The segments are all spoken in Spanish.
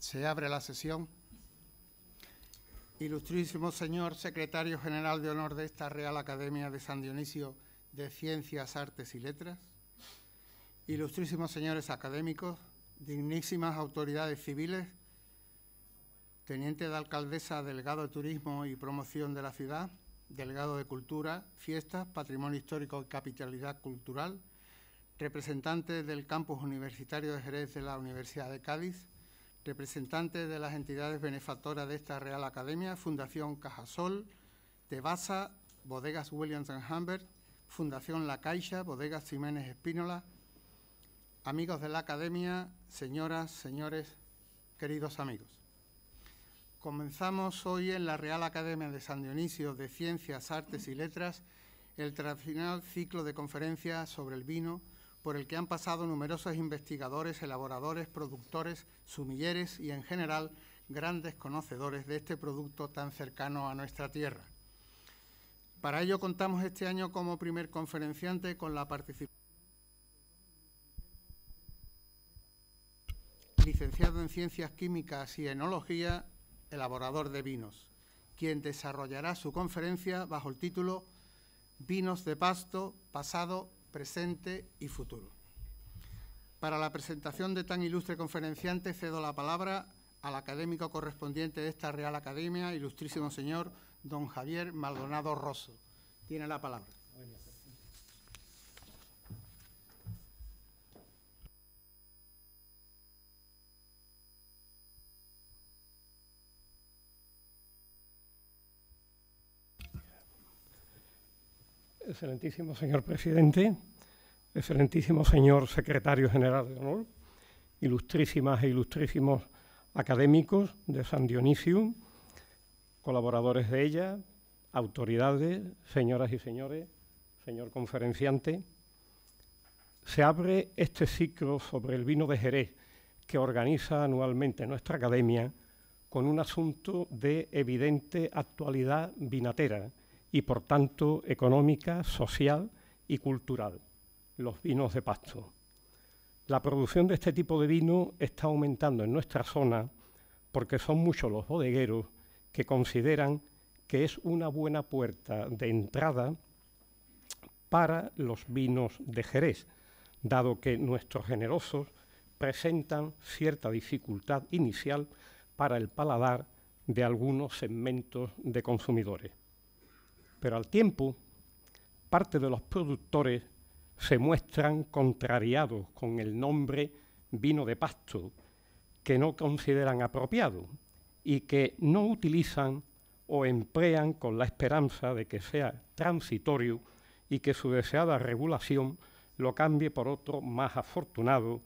Se abre la sesión. Ilustrísimo señor secretario general de honor de esta Real Academia de San Dionisio de Ciencias, Artes y Letras, ilustrísimos señores académicos, dignísimas autoridades civiles, teniente de alcaldesa, delegado de Turismo y Promoción de la ciudad, delegado de Cultura, Fiestas, Patrimonio Histórico y Capitalidad Cultural, representantes del campus universitario de Jerez de la Universidad de Cádiz, representantes de las entidades benefactoras de esta Real Academia, Fundación Cajasol, Tebasa, Bodegas Williams & Humbert, Fundación La Caixa, Bodegas Jiménez Espínola, amigos de la Academia, señoras, señores, queridos amigos. Comenzamos hoy en la Real Academia de San Dionisio de Ciencias, Artes y Letras el tradicional ciclo de conferencias sobre el vino, por el que han pasado numerosos investigadores, elaboradores, productores, sumilleres y, en general, grandes conocedores de este producto tan cercano a nuestra tierra. Para ello contamos este año como primer conferenciante con la participación licenciado en Ciencias Químicas y Enología, elaborador de vinos, quien desarrollará su conferencia bajo el título Vinos de Pasto, pasado, presente y futuro. Para la presentación de tan ilustre conferenciante cedo la palabra al académico correspondiente de esta Real Academia, ilustrísimo señor don Javier Maldonado Rosso. Tiene la palabra. Excelentísimo señor presidente, excelentísimo señor secretario general de honor, ilustrísimas e ilustrísimos académicos de San Dionisio, colaboradores de ella, autoridades, señoras y señores, señor conferenciante. Se abre este ciclo sobre el vino de Jerez que organiza anualmente nuestra academia con un asunto de evidente actualidad vinatera y, por tanto, económica, social y cultural, los vinos de Pasto. La producción de este tipo de vino está aumentando en nuestra zona porque son muchos los bodegueros que consideran que es una buena puerta de entrada para los vinos de Jerez, dado que nuestros generosos presentan cierta dificultad inicial para el paladar de algunos segmentos de consumidores. Pero al tiempo, parte de los productores se muestran contrariados con el nombre vino de Pasto, que no consideran apropiado y que no utilizan o emplean con la esperanza de que sea transitorio y que su deseada regulación lo cambie por otro más afortunado,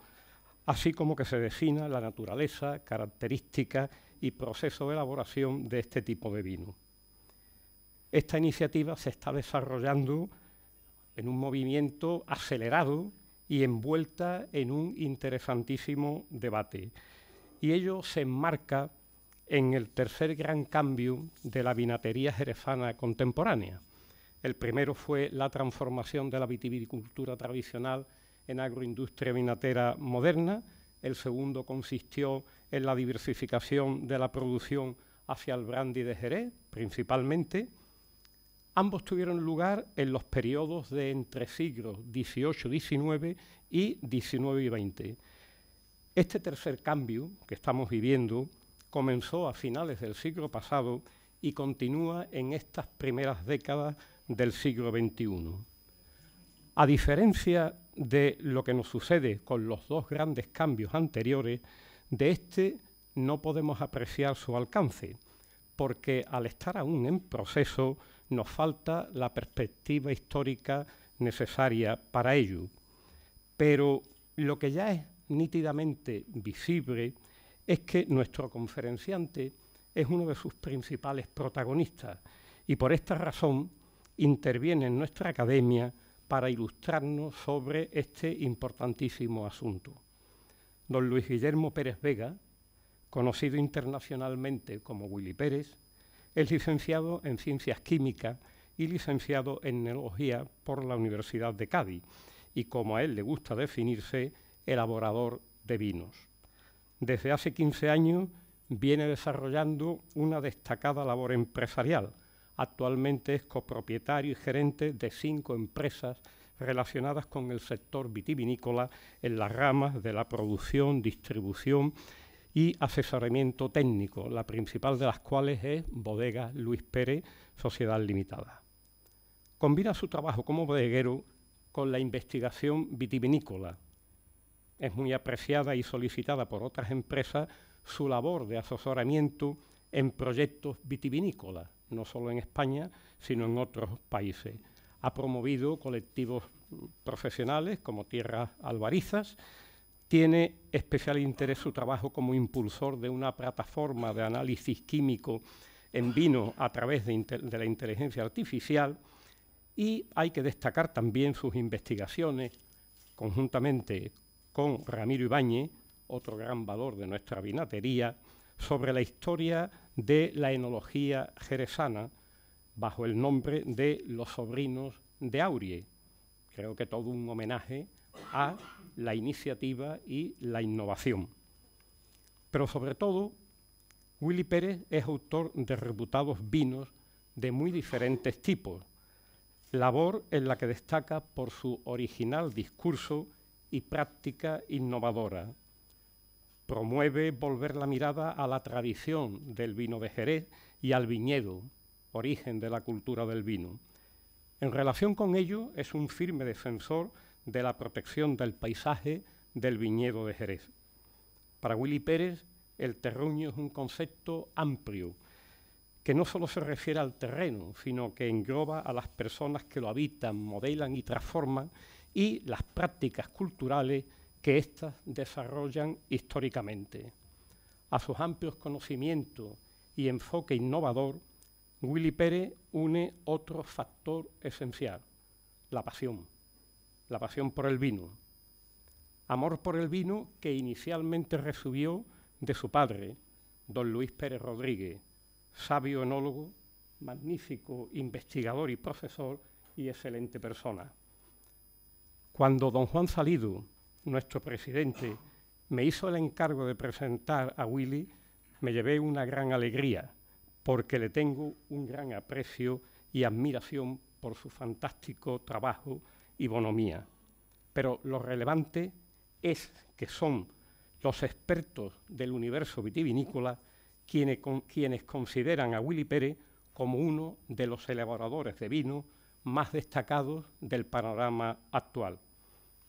así como que se defina la naturaleza, características y proceso de elaboración de este tipo de vino. Esta iniciativa se está desarrollando en un movimiento acelerado y envuelta en un interesantísimo debate. Y ello se enmarca en el tercer gran cambio de la vinatería jerezana contemporánea. El primero fue la transformación de la vitivinicultura tradicional en agroindustria vinatera moderna. El segundo consistió en la diversificación de la producción hacia el brandy de Jerez, principalmente. Ambos tuvieron lugar en los periodos de entre siglos XVIII-XIX y XIX y XX. Este tercer cambio que estamos viviendo comenzó a finales del siglo pasado y continúa en estas primeras décadas del siglo XXI. A diferencia de lo que nos sucede con los dos grandes cambios anteriores, de este no podemos apreciar su alcance, porque al estar aún en proceso nos falta la perspectiva histórica necesaria para ello. Pero lo que ya es nítidamente visible es que nuestro conferenciante es uno de sus principales protagonistas y por esta razón interviene en nuestra academia para ilustrarnos sobre este importantísimo asunto. Don Luis Guillermo Pérez Vega, conocido internacionalmente como Willy Pérez, es licenciado en Ciencias Químicas y licenciado en Enología por la Universidad de Cádiz y, como a él le gusta definirse, elaborador de vinos. desde hace 15 años viene desarrollando una destacada labor empresarial. Actualmente es copropietario y gerente de 5 empresas relacionadas con el sector vitivinícola en las ramas de la producción, distribución y asesoramiento técnico, la principal de las cuales es Bodega Luis Pérez, Sociedad Limitada. Combina su trabajo como bodeguero con la investigación vitivinícola. Es muy apreciada y solicitada por otras empresas su labor de asesoramiento en proyectos vitivinícolas, no solo en España, sino en otros países. Ha promovido colectivos profesionales como Tierras Albarizas. Tiene especial interés su trabajo como impulsor de una plataforma de análisis químico en vino a través de la inteligencia artificial, y hay que destacar también sus investigaciones conjuntamente con Ramiro Ibáñez, otro gran valor de nuestra vinatería, sobre la historia de la enología jerezana bajo el nombre de Los Sobrinos de Aurie. Creo que todo un homenaje a la iniciativa y la innovación. Pero sobre todo, Willy Pérez es autor de reputados vinos de muy diferentes tipos, labor en la que destaca por su original discurso y práctica innovadora. Promueve volver la mirada a la tradición del vino de Jerez y al viñedo, origen de la cultura del vino. En relación con ello, es un firme defensor de la protección del paisaje del viñedo de Jerez. Para Willy Pérez, el terruño es un concepto amplio, que no solo se refiere al terreno, sino que engloba a las personas que lo habitan, modelan y transforman, y las prácticas culturales que éstas desarrollan históricamente. A sus amplios conocimientos y enfoque innovador, Willy Pérez une otro factor esencial: la pasión por el vino. Amor por el vino que inicialmente recibió de su padre, don Luis Pérez Rodríguez, sabio enólogo, magnífico investigador y profesor y excelente persona. Cuando don Juan Salido, nuestro presidente, me hizo el encargo de presentar a Willy, me llevé una gran alegría, porque le tengo un gran aprecio y admiración por su fantástico trabajo y bonomía. Pero lo relevante es que son los expertos del universo vitivinícola quienes consideran a Willy Pérez como uno de los elaboradores de vino más destacados del panorama actual.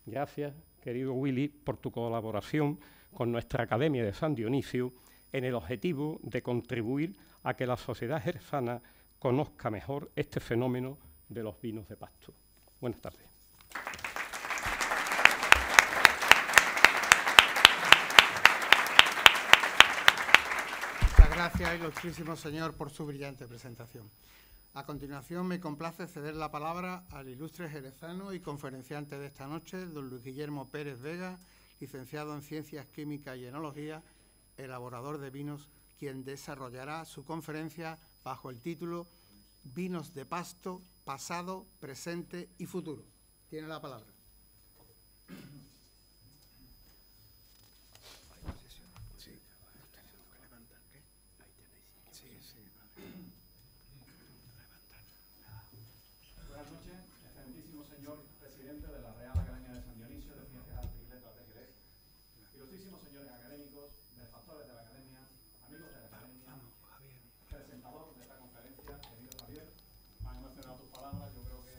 Gracias, querido Willy, por tu colaboración con nuestra Academia de San Dionisio en el objetivo de contribuir a que la sociedad jerezana conozca mejor este fenómeno de los vinos de pasto. Buenas tardes. Muchas gracias, ilustrísimo señor, por su brillante presentación. A continuación, me complace ceder la palabra al ilustre jerezano y conferenciante de esta noche, don Luis Guillermo Pérez Vega, licenciado en Ciencias Químicas y Enología, elaborador de vinos, quien desarrollará su conferencia bajo el título Vinos de Pasto, Pasado, Presente y Futuro. Tiene la palabra. Buenas noches, excelentísimo señor presidente de la Real Academia de San Dionisio de Ciencias, Artes y Letras de Jerez, ilustrísimos señores académicos, benefactores de la Academia, amigos de la Academia, presentador de esta conferencia, querido Javier. Me han emocionado tus palabras, yo creo que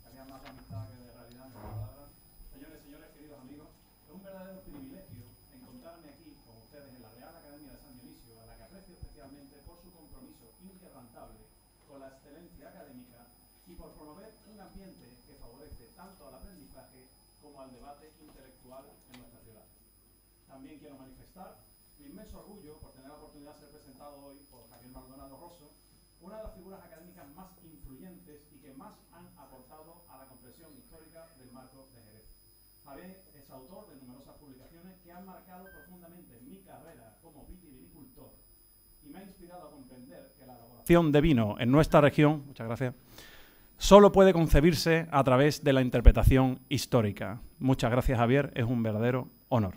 había más de amistad que de realidad en tus palabras. Señores, queridos amigos, es un verdadero privilegio encontrarme aquí con ustedes en la Real Academia de San Dionisio, a la que aprecio especialmente por su compromiso inquebrantable con la excelencia académica y por promover un ambiente que favorece tanto al aprendizaje como al debate intelectual en nuestra ciudad. También quiero manifestar mi inmenso orgullo por tener la oportunidad de ser presentado hoy por Javier Maldonado Rosso, una de las figuras académicas más influyentes y que más han aportado a la comprensión histórica del marco de Jerez. Javier es autor de numerosas publicaciones que han marcado profundamente mi carrera como vitivinicultor y me ha inspirado a comprender que la elaboración de vino en nuestra región, muchas gracias, solo puede concebirse a través de la interpretación histórica. Muchas gracias, Javier, es un verdadero honor.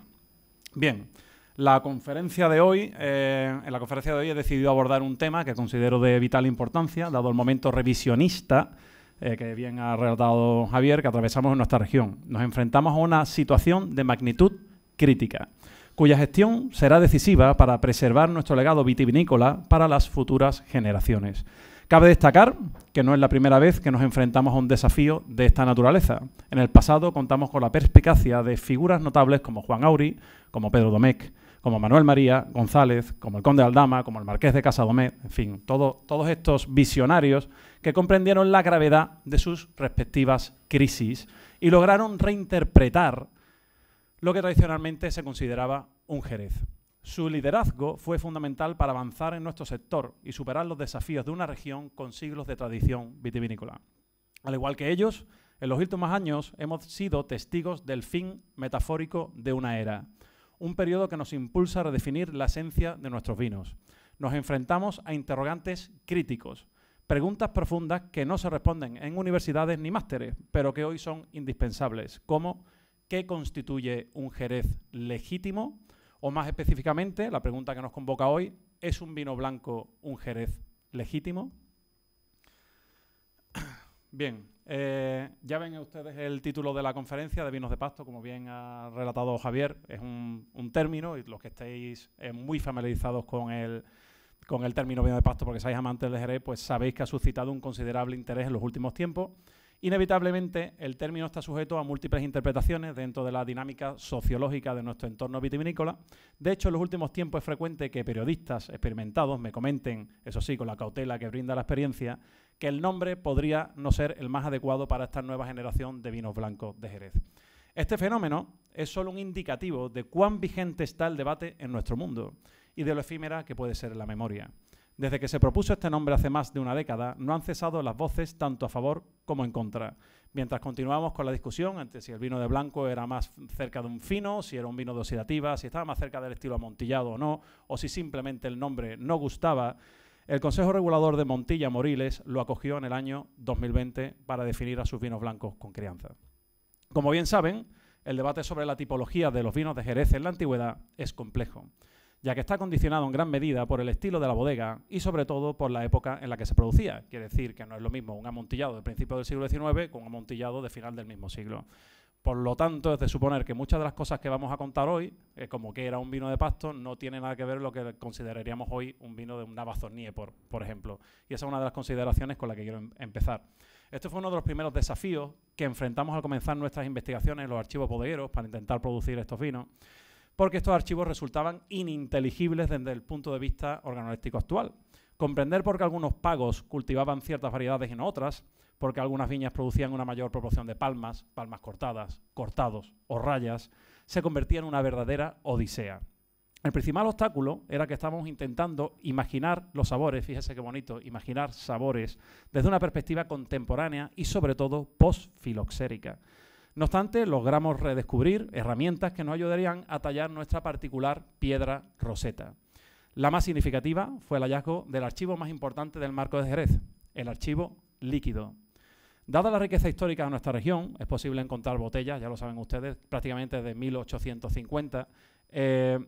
Bien, En la conferencia de hoy he decidido abordar un tema que considero de vital importancia, dado el momento revisionista que bien ha relatado Javier, que atravesamos en nuestra región. Nos enfrentamos a una situación de magnitud crítica, cuya gestión será decisiva para preservar nuestro legado vitivinícola para las futuras generaciones. Cabe destacar que no es la primera vez que nos enfrentamos a un desafío de esta naturaleza. En el pasado contamos con la perspicacia de figuras notables como Juan Auri, como Pedro Domecq, como Manuel María González, como el conde de Aldama, como el marqués de Casadomet, en fin, todos estos visionarios que comprendieron la gravedad de sus respectivas crisis y lograron reinterpretar lo que tradicionalmente se consideraba un Jerez. Su liderazgo fue fundamental para avanzar en nuestro sector y superar los desafíos de una región con siglos de tradición vitivinícola. Al igual que ellos, en los últimos años hemos sido testigos del fin metafórico de una era, un periodo que nos impulsa a redefinir la esencia de nuestros vinos. Nos enfrentamos a interrogantes críticos, preguntas profundas que no se responden en universidades ni másteres, pero que hoy son indispensables, como ¿qué constituye un Jerez legítimo? O más específicamente, la pregunta que nos convoca hoy, ¿es un vino blanco un Jerez legítimo? Bien, ya ven ustedes el título de la conferencia de vinos de pasto, como bien ha relatado Javier, es un término, y los que estéis muy familiarizados con el término vino de pasto porque seáis amantes de Jerez, pues sabéis que ha suscitado un considerable interés en los últimos tiempos. Inevitablemente, el término está sujeto a múltiples interpretaciones dentro de la dinámica sociológica de nuestro entorno vitivinícola. De hecho, en los últimos tiempos es frecuente que periodistas experimentados me comenten, eso sí, con la cautela que brinda la experiencia, que el nombre podría no ser el más adecuado para esta nueva generación de vinos blancos de Jerez. Este fenómeno es solo un indicativo de cuán vigente está el debate en nuestro mundo y de lo efímera que puede ser la memoria. Desde que se propuso este nombre hace más de una década, no han cesado las voces tanto a favor como en contra. Mientras continuamos con la discusión entre si el vino de blanco era más cerca de un fino, si era un vino de oxidativa, si estaba más cerca del estilo amontillado o no, o si simplemente el nombre no gustaba, el Consejo Regulador de Montilla Moriles lo acogió en el año 2020 para definir a sus vinos blancos con crianza. Como bien saben, el debate sobre la tipología de los vinos de Jerez en la antigüedad es complejo, ya que está condicionado en gran medida por el estilo de la bodega y sobre todo por la época en la que se producía. Quiere decir que no es lo mismo un amontillado de principios del siglo XIX con un amontillado de final del mismo siglo. Por lo tanto, es de suponer que muchas de las cosas que vamos a contar hoy, como que era un vino de pasto, no tiene nada que ver con lo que consideraríamos hoy un vino de una Navazornie, por ejemplo. Y esa es una de las consideraciones con las que quiero empezar. Este fue uno de los primeros desafíos que enfrentamos al comenzar nuestras investigaciones en los archivos bodegueros para intentar producir estos vinos, porque estos archivos resultaban ininteligibles desde el punto de vista organoléptico actual. Comprender por qué algunos pagos cultivaban ciertas variedades y no otras, porque algunas viñas producían una mayor proporción de palmas cortadas, cortados o rayas, se convertía en una verdadera odisea. El principal obstáculo era que estábamos intentando imaginar los sabores, fíjese qué bonito, imaginar sabores desde una perspectiva contemporánea y sobre todo post-filoxérica. No obstante, logramos redescubrir herramientas que nos ayudarían a tallar nuestra particular piedra roseta. La más significativa fue el hallazgo del archivo más importante del Marco de Jerez, el archivo líquido. Dada la riqueza histórica de nuestra región, es posible encontrar botellas, ya lo saben ustedes, prácticamente desde 1850,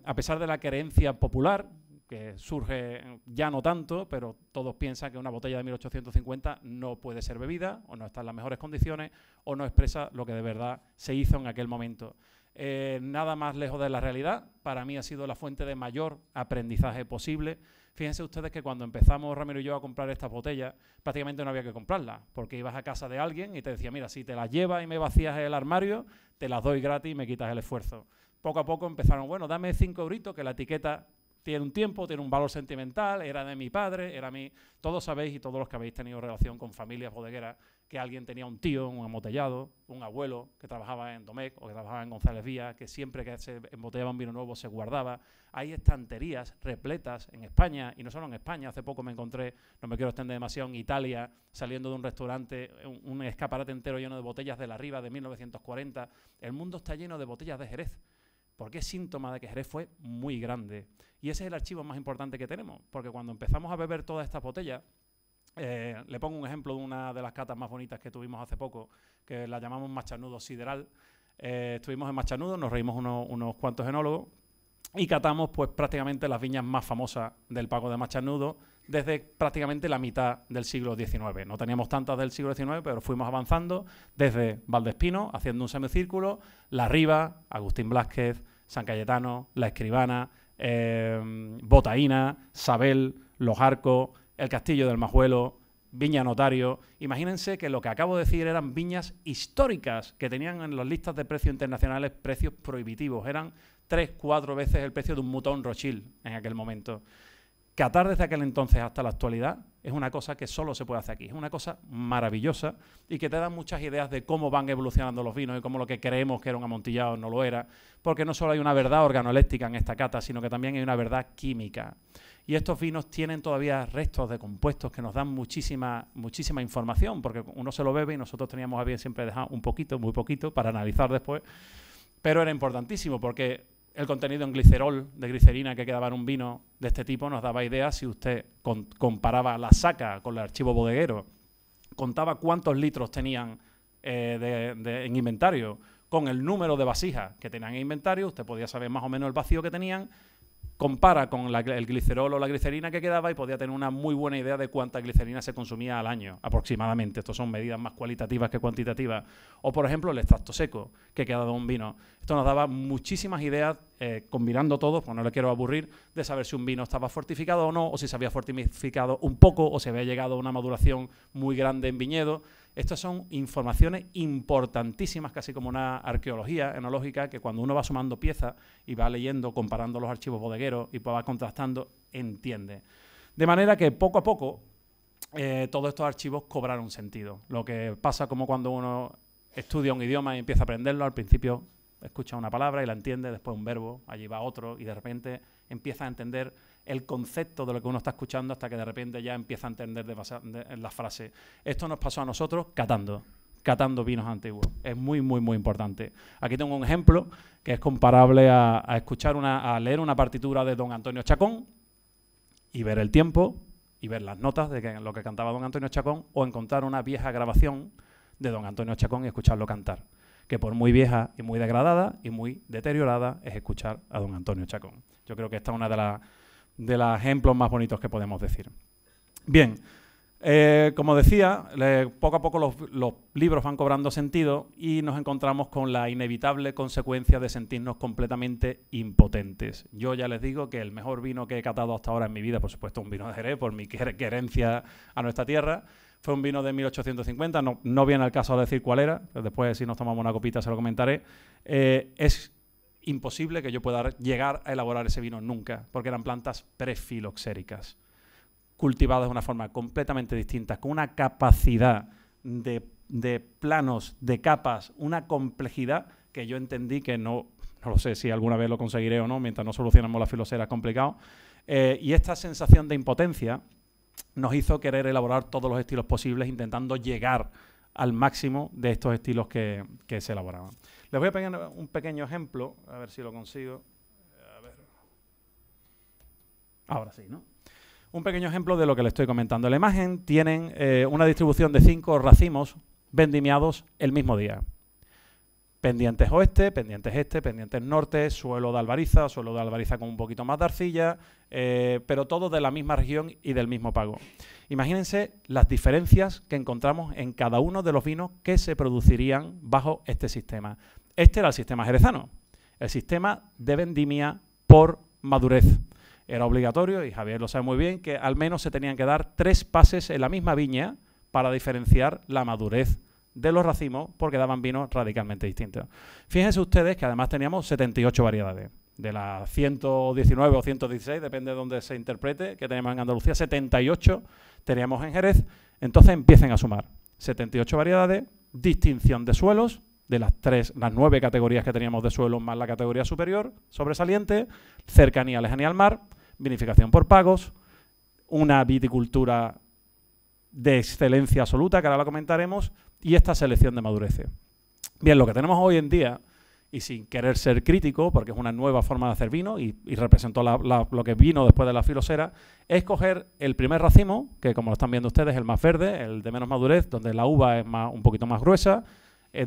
a pesar de la creencia popular, que surge ya no tanto, pero todos piensan que una botella de 1850 no puede ser bebida, o no está en las mejores condiciones, o no expresa lo que de verdad se hizo en aquel momento. Nada más lejos de la realidad, para mí ha sido la fuente de mayor aprendizaje posible. Fíjense ustedes que cuando empezamos Ramiro y yo a comprar estas botellas, prácticamente no había que comprarlas, porque ibas a casa de alguien y te decía, mira, si te las llevas y me vacías el armario, te las doy gratis y me quitas el esfuerzo. Poco a poco empezaron, bueno, dame 5 euritos, que la etiqueta tiene un tiempo, tiene un valor sentimental, era de mi padre, era mi... Todos sabéis, y todos los que habéis tenido relación con familias bodegueras, que alguien tenía un tío, un embotellado, un abuelo que trabajaba en Domecq o que trabajaba en González Vías, que siempre que se embotellaba un vino nuevo se guardaba. Hay estanterías repletas en España, y no solo en España, hace poco me encontré, no me quiero extender demasiado, en Italia, saliendo de un restaurante, un escaparate entero lleno de botellas de la Riva de 1940. El mundo está lleno de botellas de Jerez, porque es síntoma de que Jerez fue muy grande. Y ese es el archivo más importante que tenemos, porque cuando empezamos a beber todas estas botellas, le pongo un ejemplo de una de las catas más bonitas que tuvimos hace poco, que la llamamos Machanudo Sideral. Estuvimos en Machanudo, nos reímos unos cuantos enólogos, y catamos pues prácticamente las viñas más famosas del Pago de Machanudo desde prácticamente la mitad del siglo XIX. No teníamos tantas del siglo XIX, pero fuimos avanzando desde Valdespino, haciendo un semicírculo, La Riva, Agustín Blázquez, San Cayetano, La Escribana, Botaína, Sabel, Los Arcos, el Castillo del Majuelo, Viña Notario. Imagínense que lo que acabo de decir eran viñas históricas que tenían en las listas de precios internacionales precios prohibitivos. Eran 3, 4 veces el precio de un Mouton Rothschild en aquel momento. Catar desde aquel entonces hasta la actualidad es una cosa que solo se puede hacer aquí. Es una cosa maravillosa y que te da muchas ideas de cómo van evolucionando los vinos y cómo lo que creemos que era un amontillado no lo era, porque no solo hay una verdad organoléctrica en esta cata, sino que también hay una verdad química. Y estos vinos tienen todavía restos de compuestos que nos dan muchísima información, porque uno se lo bebe y nosotros teníamos a bien siempre dejar un poquito, muy poquito, para analizar después, pero era importantísimo porque el contenido en glicerol, de glicerina que quedaba en un vino de este tipo, nos daba ideas si usted comparaba la saca con el archivo bodeguero, contaba cuántos litros tenían en inventario, con el número de vasijas que tenían en inventario, usted podía saber más o menos el vacío que tenían, compara con el glicerol o la glicerina que quedaba y podía tener una muy buena idea de cuánta glicerina se consumía al año, aproximadamente. Estos son medidas más cualitativas que cuantitativas. O, por ejemplo, el extracto seco que queda de un vino. Esto nos daba muchísimas ideas, combinando todo, pues no le quiero aburrir, de saber si un vino estaba fortificado o no, o si se había fortificado un poco, o si había llegado a una maduración muy grande en viñedo. Estas son informaciones importantísimas, casi como una arqueología enológica, que cuando uno va sumando piezas y va leyendo, comparando los archivos bodegueros y va contrastando, entiende. De manera que poco a poco todos estos archivos cobraron sentido. Lo que pasa como cuando uno estudia un idioma y empieza a aprenderlo, al principio escucha una palabra y la entiende, después un verbo, allí va otro y de repente empieza a entender el concepto de lo que uno está escuchando hasta que de repente ya empieza a entender la frase. Esto nos pasó a nosotros catando vinos antiguos. Es muy, muy, muy importante. Aquí tengo un ejemplo que es comparable a leer una partitura de don Antonio Chacón y ver el tiempo y ver las notas de lo que cantaba don Antonio Chacón, o encontrar una vieja grabación de don Antonio Chacón y escucharlo cantar, que por muy vieja y muy degradada y muy deteriorada es escuchar a don Antonio Chacón. Yo creo que esta es una de los ejemplos más bonitos que podemos decir. Bien, como decía, poco a poco los libros van cobrando sentido y nos encontramos con la inevitable consecuencia de sentirnos completamente impotentes. Yo ya les digo que el mejor vino que he catado hasta ahora en mi vida, por supuesto un vino de Jerez, por mi querencia a nuestra tierra, fue un vino de 1850, no viene al caso de decir cuál era, pero después si nos tomamos una copita se lo comentaré. Es imposible que yo pueda llegar a elaborar ese vino nunca, porque eran plantas prefiloxéricas, cultivadas de una forma completamente distinta, con una capacidad de planos, de capas, una complejidad que yo entendí que no lo sé si alguna vez lo conseguiré o no, mientras no solucionemos la filosera es complicado. Y esta sensación de impotencia nos hizo querer elaborar todos los estilos posibles, intentando llegar al máximo de estos estilos que se elaboraban. Les voy a poner un pequeño ejemplo, a ver si lo consigo. A ver. Ahora sí, ¿no? Un pequeño ejemplo de lo que les estoy comentando. En la imagen tienen una distribución de 5 racimos vendimiados el mismo día. Pendientes oeste, pendientes este, pendientes norte, suelo de albariza con un poquito más de arcilla, pero todo de la misma región y del mismo pago. Imagínense las diferencias que encontramos en cada uno de los vinos que se producirían bajo este sistema. Este era el sistema jerezano, el sistema de vendimia por madurez. Era obligatorio, y Javier lo sabe muy bien, que al menos se tenían que dar 3 pases en la misma viña para diferenciar la madurez de los racimos, porque daban vinos radicalmente distintos. Fíjense ustedes que además teníamos 78 variedades. De las 119 o 116, depende de dónde se interprete, que tenemos en Andalucía, 78 teníamos en Jerez. Entonces empiecen a sumar 78 variedades, distinción de suelos, de las 9 categorías que teníamos de suelos más la categoría superior, sobresaliente, cercanía, lejanía al mar, vinificación por pagos, una viticultura de excelencia absoluta, que ahora la comentaremos, y esta selección de madureces. Bien, lo que tenemos hoy en día, y sin querer ser crítico, porque es una nueva forma de hacer vino y representó lo que vino después de la filosera, es coger el primer racimo, que como lo están viendo ustedes, el más verde, el de menos madurez, donde la uva es un poquito más gruesa,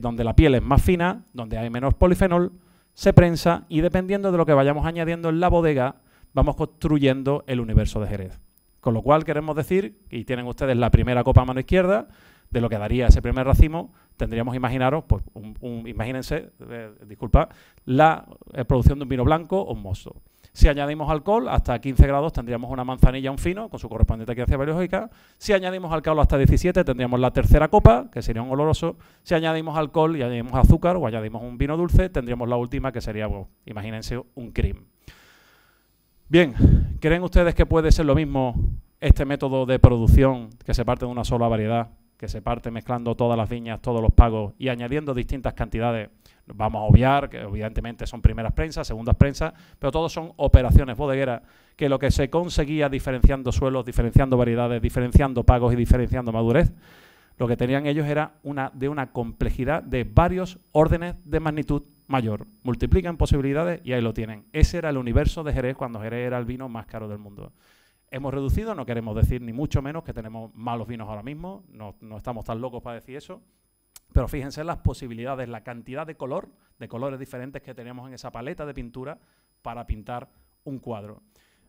donde la piel es más fina, donde hay menos polifenol, se prensa y dependiendo de lo que vayamos añadiendo en la bodega, vamos construyendo el universo de Jerez. Con lo cual queremos decir, y tienen ustedes la primera copa a mano izquierda, de lo que daría ese primer racimo, tendríamos, imaginaros, pues, imagínense, disculpa, la producción de un vino blanco o un mosto. Si añadimos alcohol, hasta 15 grados tendríamos una manzanilla, un fino, con su correspondiente quinancia biológica. Si añadimos alcohol hasta 17, tendríamos la tercera copa, que sería un oloroso. Si añadimos alcohol y añadimos azúcar o añadimos un vino dulce, tendríamos la última, que sería, bueno, imagínense, un cream. Bien, ¿creen ustedes que puede ser lo mismo este método de producción, que se parte de una sola variedad, que se parte mezclando todas las viñas, todos los pagos y añadiendo distintas cantidades? Vamos a obviar que evidentemente son primeras prensas, segundas prensas, pero todos son operaciones bodegueras, que lo que se conseguía diferenciando suelos, diferenciando variedades, diferenciando pagos y diferenciando madurez, lo que tenían ellos era de una complejidad de varios órdenes de magnitud mayor. Multiplican posibilidades y ahí lo tienen. Ese era el universo de Jerez cuando Jerez era el vino más caro del mundo. Hemos reducido, no queremos decir ni mucho menos que tenemos malos vinos ahora mismo, no estamos tan locos para decir eso, pero fíjense en las posibilidades, la cantidad de colores diferentes que teníamos en esa paleta de pintura para pintar un cuadro.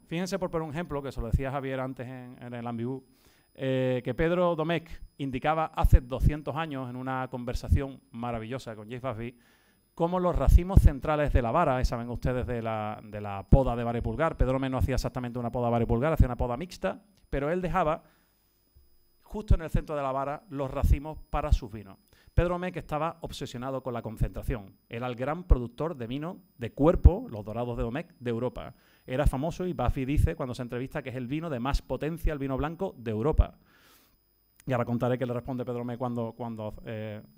Fíjense, por poner un ejemplo, que se lo decía Javier antes en el Ambigu, que Pedro Domecq indicaba hace 200 años en una conversación maravillosa con Jacques Vaffy, cómo los racimos centrales de la vara, saben ustedes de la poda de vara y pulgar, Pedro Domecq no hacía exactamente una poda de vara y pulgar, hacía una poda mixta, pero él dejaba justo en el centro de la vara los racimos para sus vinos. Pedro Domecq estaba obsesionado con la concentración. Era el gran productor de vino de cuerpo, los dorados de Domecq, de Europa. Era famoso y Vaffy dice, cuando se entrevista, que es el vino de más potencia, el vino blanco de Europa. Y ahora contaré qué le responde Pedro Domecq cuando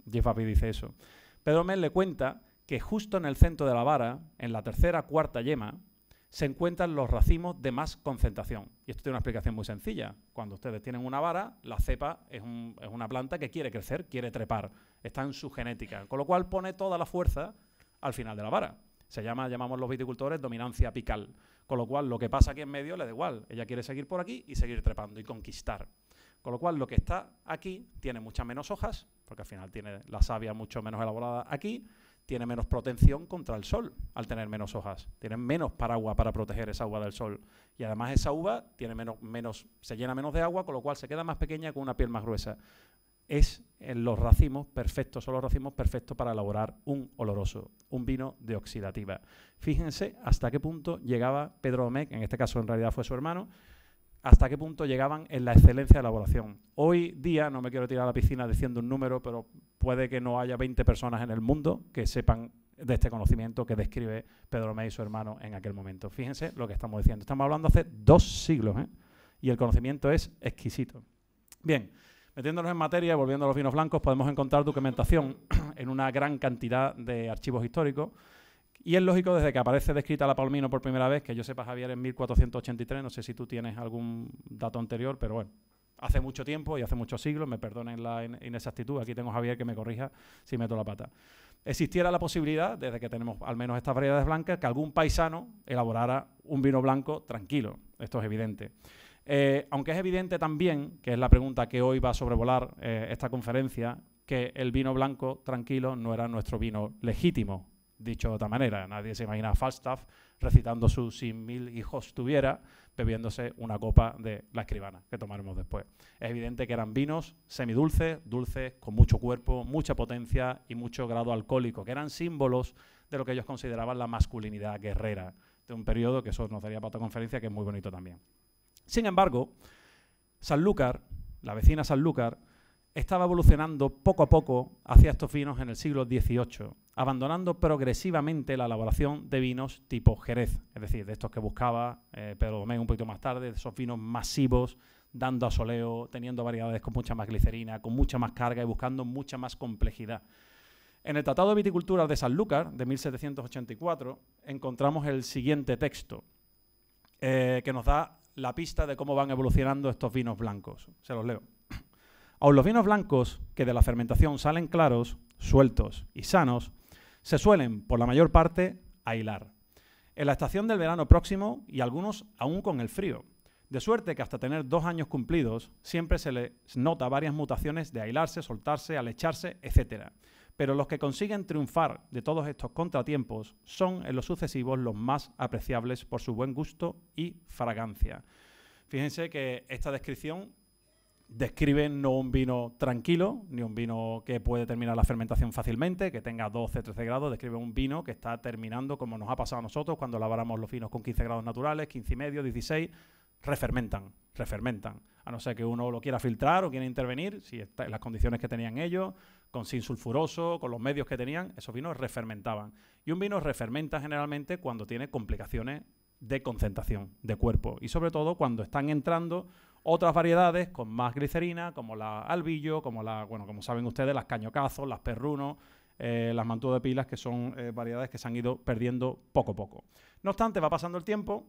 Jeff Vaffy dice eso. Pedro Domecq le cuenta que justo en el centro de la vara, en la tercera cuarta yema, se encuentran los racimos de más concentración. Y esto tiene una explicación muy sencilla. Cuando ustedes tienen una vara, la cepa es una planta que quiere crecer, quiere trepar. Está en su genética. Con lo cual pone toda la fuerza al final de la vara. Llamamos los viticultores dominancia apical. Con lo cual lo que pasa aquí en medio le da igual. Ella quiere seguir por aquí y seguir trepando y conquistar. Con lo cual lo que está aquí tiene muchas menos hojas, porque al final tiene la savia mucho menos elaborada aquí, tiene menos protección contra el sol al tener menos hojas. Tienen menos paraguas para proteger esa uva del sol. Y además esa uva tiene se llena menos de agua, con lo cual se queda más pequeña con una piel más gruesa. Son los racimos perfectos para elaborar un oloroso, un vino de oxidativa. Fíjense hasta qué punto llegaba Pedro Domecq, en este caso en realidad fue su hermano, hasta qué punto llegaban en la excelencia de elaboración. Hoy día, no me quiero tirar a la piscina diciendo un número, pero puede que no haya 20 personas en el mundo que sepan de este conocimiento que describe Pedro Domecq y su hermano en aquel momento. Fíjense lo que estamos diciendo. Estamos hablando hace 2 siglos, y el conocimiento es exquisito. Bien, metiéndonos en materia y volviendo a los vinos blancos, podemos encontrar documentación en una gran cantidad de archivos históricos. Y es lógico, desde que aparece descrita la Palomino por primera vez, que yo sepa, Javier, en 1483, no sé si tú tienes algún dato anterior, pero bueno, hace mucho tiempo y hace muchos siglos, me perdonen la inexactitud, aquí tengo a Javier que me corrija si meto la pata. Existiera la posibilidad, desde que tenemos al menos estas variedades blancas, que algún paisano elaborara un vino blanco tranquilo, esto es evidente. Aunque es evidente también, que es la pregunta que hoy va a sobrevolar esta conferencia, que el vino blanco tranquilo no era nuestro vino legítimo. Dicho de otra manera, nadie se imagina a Falstaff recitando su "sin mil hijos tuviera", bebiéndose una copa de la Escribana, que tomaremos después. Es evidente que eran vinos semidulces, dulces, con mucho cuerpo, mucha potencia y mucho grado alcohólico, que eran símbolos de lo que ellos consideraban la masculinidad guerrera, de un periodo que eso nos daría para otra conferencia, que es muy bonito también. Sin embargo, Sanlúcar, la vecina Sanlúcar, estaba evolucionando poco a poco hacia estos vinos en el siglo XVIII, abandonando progresivamente la elaboración de vinos tipo Jerez, es decir, de estos que buscaba Pedro Domecq un poquito más tarde, de esos vinos masivos, dando asoleo, teniendo variedades con mucha más glicerina, con mucha más carga y buscando mucha más complejidad. En el Tratado de Viticultura de Sanlúcar, de 1784, encontramos el siguiente texto, que nos da la pista de cómo van evolucionando estos vinos blancos. Se los leo. Aun los vinos blancos, que de la fermentación salen claros, sueltos y sanos, se suelen, por la mayor parte, ahilar. En la estación del verano próximo y algunos aún con el frío. De suerte que hasta tener 2 años cumplidos, siempre se les nota varias mutaciones de ahilarse, soltarse, alecharse, etc. pero los que consiguen triunfar de todos estos contratiempos son en lo sucesivos los más apreciables por su buen gusto y fragancia. Fíjense que esta descripción describe no un vino tranquilo, ni un vino que puede terminar la fermentación fácilmente, que tenga 12, 13 grados, describe un vino que está terminando como nos ha pasado a nosotros cuando elaboramos los vinos con 15 grados naturales, 15,5, 16, refermentan. A no ser que uno lo quiera filtrar o quiera intervenir, si está en las condiciones que tenían ellos, con sin sulfuroso, con los medios que tenían, esos vinos refermentaban. Y un vino refermenta generalmente cuando tiene complicaciones de concentración de cuerpo y sobre todo cuando están entrando otras variedades con más glicerina, como la albillo, como como saben ustedes, las cañocazos, las perrunos, las mantúas de pilas, que son variedades que se han ido perdiendo poco a poco. No obstante, va pasando el tiempo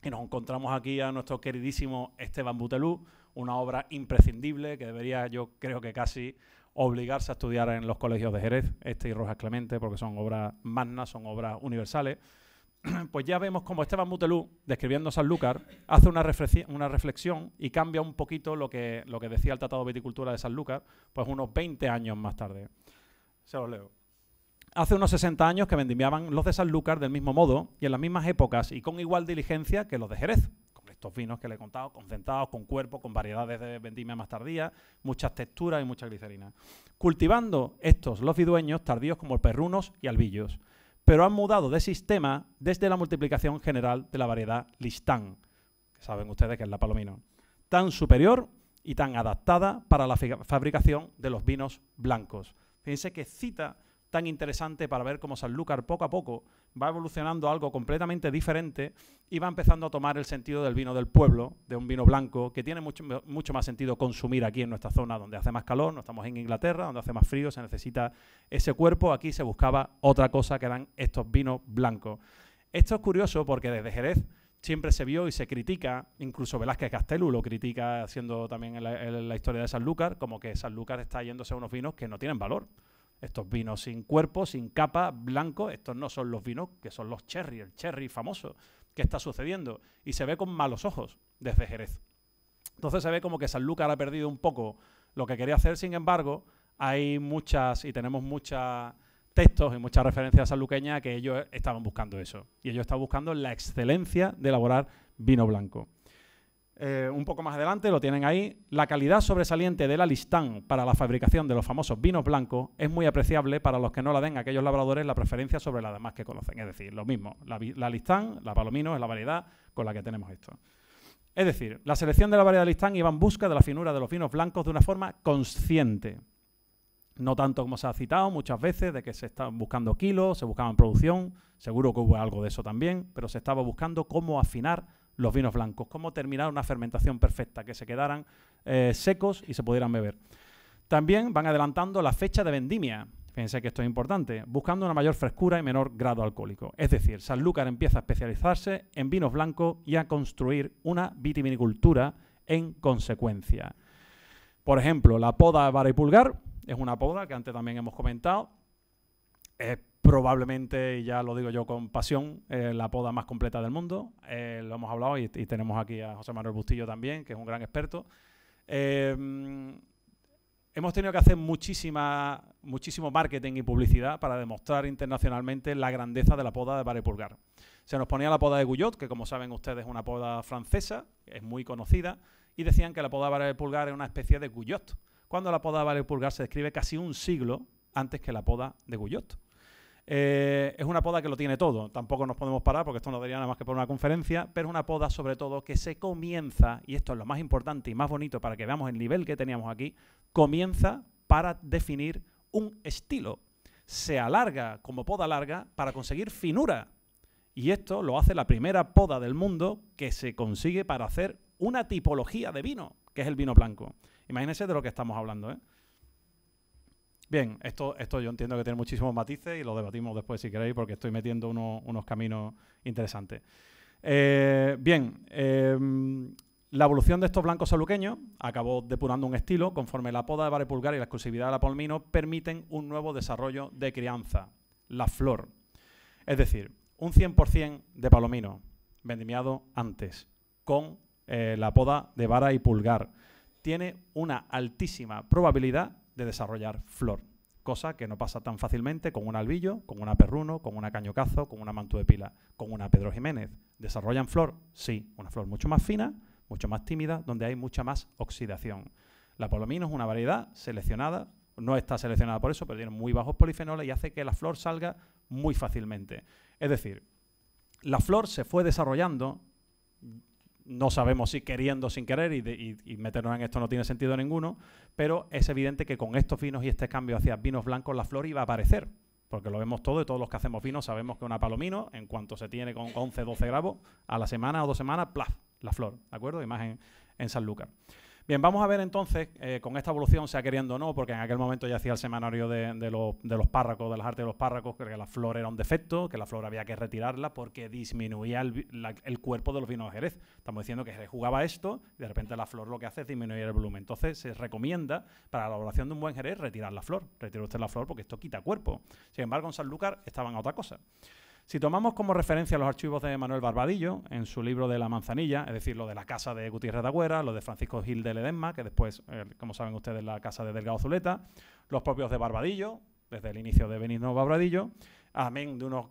y nos encontramos aquí a nuestro queridísimo Esteban Buteloup, una obra imprescindible que debería, yo creo que casi obligarse a estudiar en los colegios de Jerez, y Rojas Clemente, porque son obras magnas, son obras universales. Pues ya vemos como Esteban Buteloup, describiendo Sanlúcar, hace una reflexión y cambia un poquito lo que decía el Tratado de Viticultura de Sanlúcar, pues unos 20 años más tarde. Se los leo. Hace unos 60 años que vendimiaban los de Sanlúcar del mismo modo y en las mismas épocas y con igual diligencia que los de Jerez, con estos vinos que le he contado, concentrados, con cuerpo, con variedades de vendimia más tardías, muchas texturas y mucha glicerina. Cultivando estos los vidueños tardíos como perrunos y albillos, pero han mudado de sistema desde la multiplicación general de la variedad Listán, que saben ustedes que es la Palomino, tan superior y tan adaptada para la fabricación de los vinos blancos. Fíjense qué cita tan interesante para ver cómo Sanlúcar poco a poco va evolucionando a algo completamente diferente y va empezando a tomar el sentido del vino del pueblo, de un vino blanco, que tiene mucho más sentido consumir aquí en nuestra zona donde hace más calor, no estamos en Inglaterra, donde hace más frío, se necesita ese cuerpo. Aquí se buscaba otra cosa que eran estos vinos blancos. Esto es curioso porque desde Jerez siempre se vio y se critica, incluso Velázquez Castelu lo critica haciendo también en la historia de Sanlúcar, como que Sanlúcar está yéndose a unos vinos que no tienen valor. Estos vinos sin cuerpo, sin capa, blancos, estos no son los vinos que son los cherry, el cherry famoso. ¿Qué está sucediendo? Y se ve con malos ojos desde Jerez. Entonces se ve como que Sanlúcar ha perdido un poco lo que quería hacer. Sin embargo, hay tenemos muchos textos y muchas referencias sanluqueñas que ellos estaban buscando eso. Y ellos estaban buscando la excelencia de elaborar vino blanco. Un poco más adelante lo tienen ahí. La calidad sobresaliente de la Listán para la fabricación de los famosos vinos blancos es muy apreciable para los que no la den aquellos labradores la preferencia sobre las demás que conocen. Es decir, lo mismo, la Listán, la Palomino es la variedad con la que tenemos esto. Es decir, la selección de la variedad Listán iba en busca de la finura de los vinos blancos de una forma consciente. No tanto como se ha citado muchas veces, de que se estaban buscando kilos, se buscaban producción, seguro que hubo algo de eso también, pero se estaba buscando cómo afinar los vinos blancos, cómo terminar una fermentación perfecta, que se quedaran secos y se pudieran beber. También van adelantando la fecha de vendimia, fíjense que esto es importante, buscando una mayor frescura y menor grado alcohólico. Es decir, Sanlúcar empieza a especializarse en vinos blancos y a construir una vitivinicultura en consecuencia. Por ejemplo, la poda vara y pulgar es una poda que antes también hemos comentado, probablemente, y ya lo digo yo con pasión, la poda más completa del mundo. Lo hemos hablado y tenemos aquí a José Manuel Bustillo también, que es un gran experto. Hemos tenido que hacer muchísimo marketing y publicidad para demostrar internacionalmente la grandeza de la poda de vara y pulgar. Se nos ponía la poda de Guyot, que como saben ustedes es una poda francesa, es muy conocida, y decían que la poda de vara y pulgar es una especie de Guyot, cuando la poda de vara y pulgar se describe casi un siglo antes que la poda de Guyot. Es una poda que lo tiene todo, tampoco nos podemos parar porque esto no daría nada más que por una conferencia, pero es una poda sobre todo que se comienza, y esto es lo más importante y más bonito para que veamos el nivel que teníamos aquí, comienza para definir un estilo. Se alarga como poda larga para conseguir finura, y esto lo hace la primera poda del mundo que se consigue para hacer una tipología de vino, que es el vino blanco. Imagínense de lo que estamos hablando, ¿eh? Bien, esto yo entiendo que tiene muchísimos matices y lo debatimos después si queréis porque estoy metiendo unos caminos interesantes. La evolución de estos blancos sanluqueños acabó depurando un estilo conforme la poda de vara y pulgar y la exclusividad de la Palomino permiten un nuevo desarrollo de crianza, la flor. Es decir, un 100% de Palomino vendimiado antes con la poda de vara y pulgar tiene una altísima probabilidad de desarrollar flor. cosa que no pasa tan fácilmente con un albillo, con una perruno, con una cañocazo, con una manto de pila, con una Pedro Jiménez. ¿Desarrollan flor? Sí, una flor mucho más fina, mucho más tímida, donde hay mucha más oxidación. La palomino es una variedad seleccionada, no está seleccionada por eso, pero tiene muy bajos polifenoles y hace que la flor salga muy fácilmente. Es decir, la flor se fue desarrollando, no sabemos si queriendo o sin querer, y meternos en esto no tiene sentido ninguno, pero es evidente que con estos vinos y este cambio hacia vinos blancos la flor iba a aparecer, porque lo vemos todo y todos los que hacemos vinos sabemos que una palomino, en cuanto se tiene con 11, 12 grados, a la semana o 2 semanas, ¡plaf!, la flor, ¿de acuerdo? Imagen en Sanlúcar. Bien, vamos a ver entonces, con esta evolución, sea queriendo o no, porque en aquel momento ya hacía el semanario de los párracos, de las artes de los párracos, que la flor era un defecto, que la flor había que retirarla porque disminuía el cuerpo de los vinos de Jerez. Estamos diciendo que Jerez jugaba esto y de repente la flor lo que hace es disminuir el volumen. Entonces se recomienda, para la elaboración de un buen Jerez, retirar la flor. Retire usted la flor porque esto quita cuerpo. Sin embargo, en Sanlúcar estaban a otra cosa. Si tomamos como referencia los archivos de Manuel Barbadillo, en su libro de La Manzanilla, es decir, lo de la casa de Gutiérrez de Agüera, lo de Francisco Gil de Ledesma, que después, como saben ustedes, la casa de Delgado Zuleta, los propios de Barbadillo, desde el inicio de Benigno Barbadillo, amén de una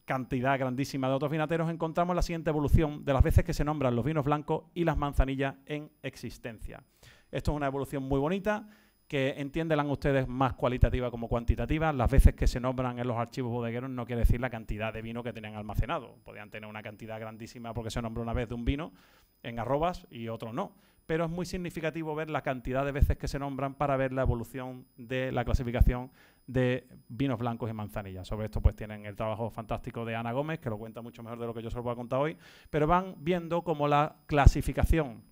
cantidad grandísima de otros vinateros, encontramos la siguiente evolución de las veces que se nombran los vinos blancos y las manzanillas en existencia. Esto es una evolución muy bonita, que entiendan ustedes más cualitativa como cuantitativa. Las veces que se nombran en los archivos bodegueros no quiere decir la cantidad de vino que tenían almacenado. Podían tener una cantidad grandísima porque se nombró una vez de un vino en arrobas y otro no. Pero es muy significativo ver la cantidad de veces que se nombran para ver la evolución de la clasificación de vinos blancos y manzanillas. Sobre esto pues tienen el trabajo fantástico de Ana Gómez, que lo cuenta mucho mejor de lo que yo se lo voy a contar hoy, pero van viendo cómo la clasificación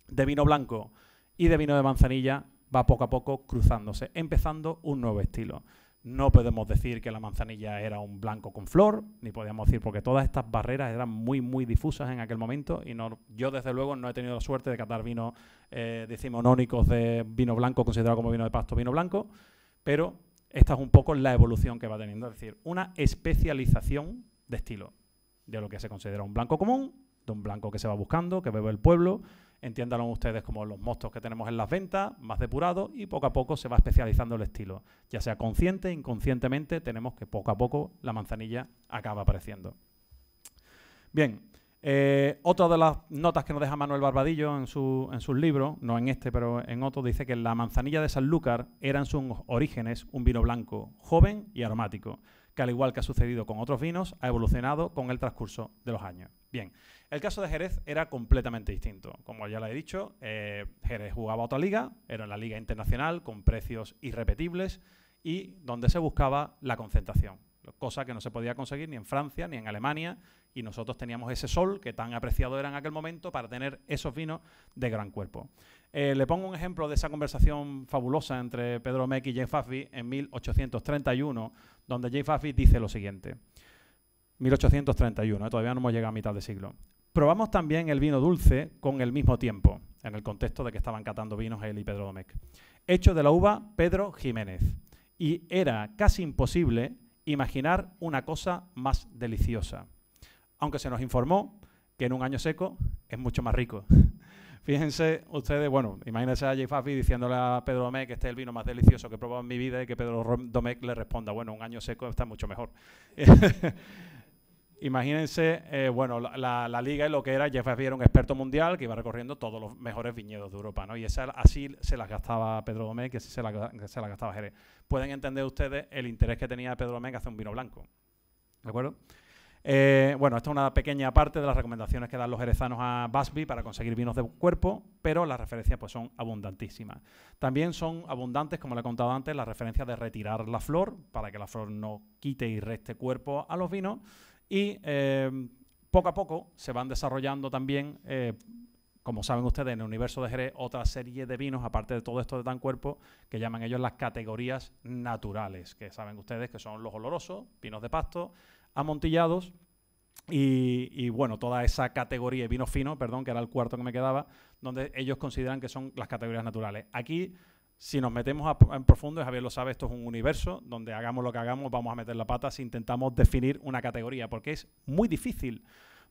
de vino blanco y de vino de manzanilla va poco a poco cruzándose, empezando un nuevo estilo. No podemos decir que la manzanilla era un blanco con flor, ni podíamos decir, porque todas estas barreras eran muy, muy difusas en aquel momento y no, yo desde luego no he tenido la suerte de catar vinos decimonónicos de vino blanco, considerado como vino de pasto, vino blanco, pero esta es un poco la evolución que va teniendo, es decir, una especialización de estilo, de lo que se considera un blanco común, de un blanco que se va buscando, que bebe el pueblo. Entiéndanlo ustedes como los mostos que tenemos en las ventas, más depurados, y poco a poco se va especializando el estilo. Ya sea consciente e inconscientemente, tenemos que poco a poco la manzanilla acaba apareciendo. Bien, otra de las notas que nos deja Manuel Barbadillo en sus libros, no en este, pero en otro, dice que la manzanilla de Sanlúcar era en sus orígenes un vino blanco, joven y aromático, que al igual que ha sucedido con otros vinos, ha evolucionado con el transcurso de los años. Bien, el caso de Jerez era completamente distinto. Como ya le he dicho, Jerez jugaba otra liga, era la liga internacional, con precios irrepetibles y donde se buscaba la concentración, cosa que no se podía conseguir ni en Francia ni en Alemania, y nosotros teníamos ese sol que tan apreciado era en aquel momento para tener esos vinos de gran cuerpo. Le pongo un ejemplo de esa conversación fabulosa entre Pedro Domecq y James Fafi en 1831, donde James Fafi dice lo siguiente. 1831, todavía no hemos llegado a mitad de siglo. Probamos también el vino dulce con el mismo tiempo, en el contexto de que estaban catando vinos él y Pedro Domecq, hecho de la uva Pedro Jiménez. Y era casi imposible imaginar una cosa más deliciosa, aunque se nos informó que en un año seco es mucho más rico. Fíjense ustedes, bueno, imagínense a James Fafi diciéndole a Pedro Domecq que este es el vino más delicioso que he probado en mi vida y que Pedro Domecq le responda, bueno, un año seco está mucho mejor. Imagínense, bueno, la liga y lo que era, James Fafi era un experto mundial que iba recorriendo todos los mejores viñedos de Europa, ¿no? Y así se las gastaba Pedro Domecq y así se las gastaba Jerez. Pueden entender ustedes el interés que tenía Pedro Domecq hacia un vino blanco, ¿de acuerdo? Bueno, esta es una pequeña parte de las recomendaciones que dan los jerezanos a Busby para conseguir vinos de cuerpo, pero las referencias pues son abundantísimas. También son abundantes, como le he contado antes, las referencias de retirar la flor, para que la flor no quite y reste cuerpo a los vinos, y poco a poco se van desarrollando también, como saben ustedes, en el universo de Jerez, otra serie de vinos, aparte de todo esto de tan cuerpo, que llaman ellos las categorías naturales, que saben ustedes que son los olorosos, vinos de pasto, amontillados y bueno, toda esa categoría, y vino fino, perdón, que era el cuarto que me quedaba, donde ellos consideran que son las categorías naturales. Aquí, si nos metemos en profundo, y Javier lo sabe, esto es un universo donde hagamos lo que hagamos, vamos a meter la pata si intentamos definir una categoría, porque es muy difícil.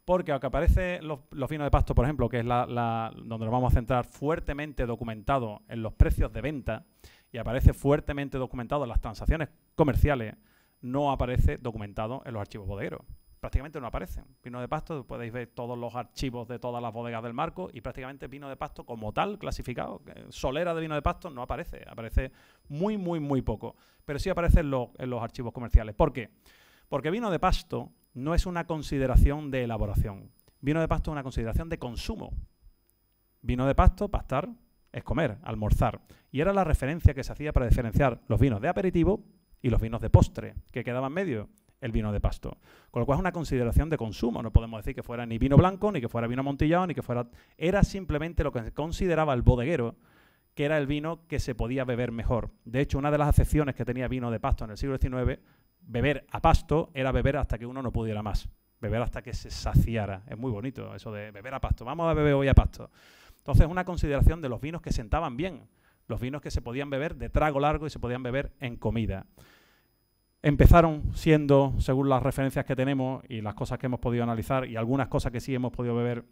Porque aunque aparecen los vinos de pasto, por ejemplo, que es donde nos vamos a centrar fuertemente documentado en los precios de venta, y aparece fuertemente documentado en las transacciones comerciales, no aparece documentado en los archivos bodegueros. Prácticamente no aparecen. Vino de pasto, podéis ver todos los archivos de todas las bodegas del marco y prácticamente vino de pasto como tal, clasificado, solera de vino de pasto, no aparece. Aparece muy, muy, muy poco. Pero sí aparece en los archivos comerciales. ¿Por qué? Porque vino de pasto no es una consideración de elaboración. Vino de pasto es una consideración de consumo. Vino de pasto, pastar, es comer, almorzar. Y era la referencia que se hacía para diferenciar los vinos de aperitivo y los vinos de postre, que quedaban en medio, el vino de pasto. Con lo cual es una consideración de consumo. No podemos decir que fuera ni vino blanco, ni que fuera vino amontillado, ni que fuera... Era simplemente lo que consideraba el bodeguero, que era el vino que se podía beber mejor. De hecho, una de las acepciones que tenía vino de pasto en el siglo XIX, beber a pasto, era beber hasta que uno no pudiera más. Beber hasta que se saciara. Es muy bonito eso de beber a pasto. Vamos a beber hoy a pasto. Entonces, una consideración de los vinos que sentaban bien. Los vinos que se podían beber de trago largo y se podían beber en comida. Empezaron siendo, según las referencias que tenemos y las cosas que hemos podido analizar y algunas cosas que sí hemos podido beber,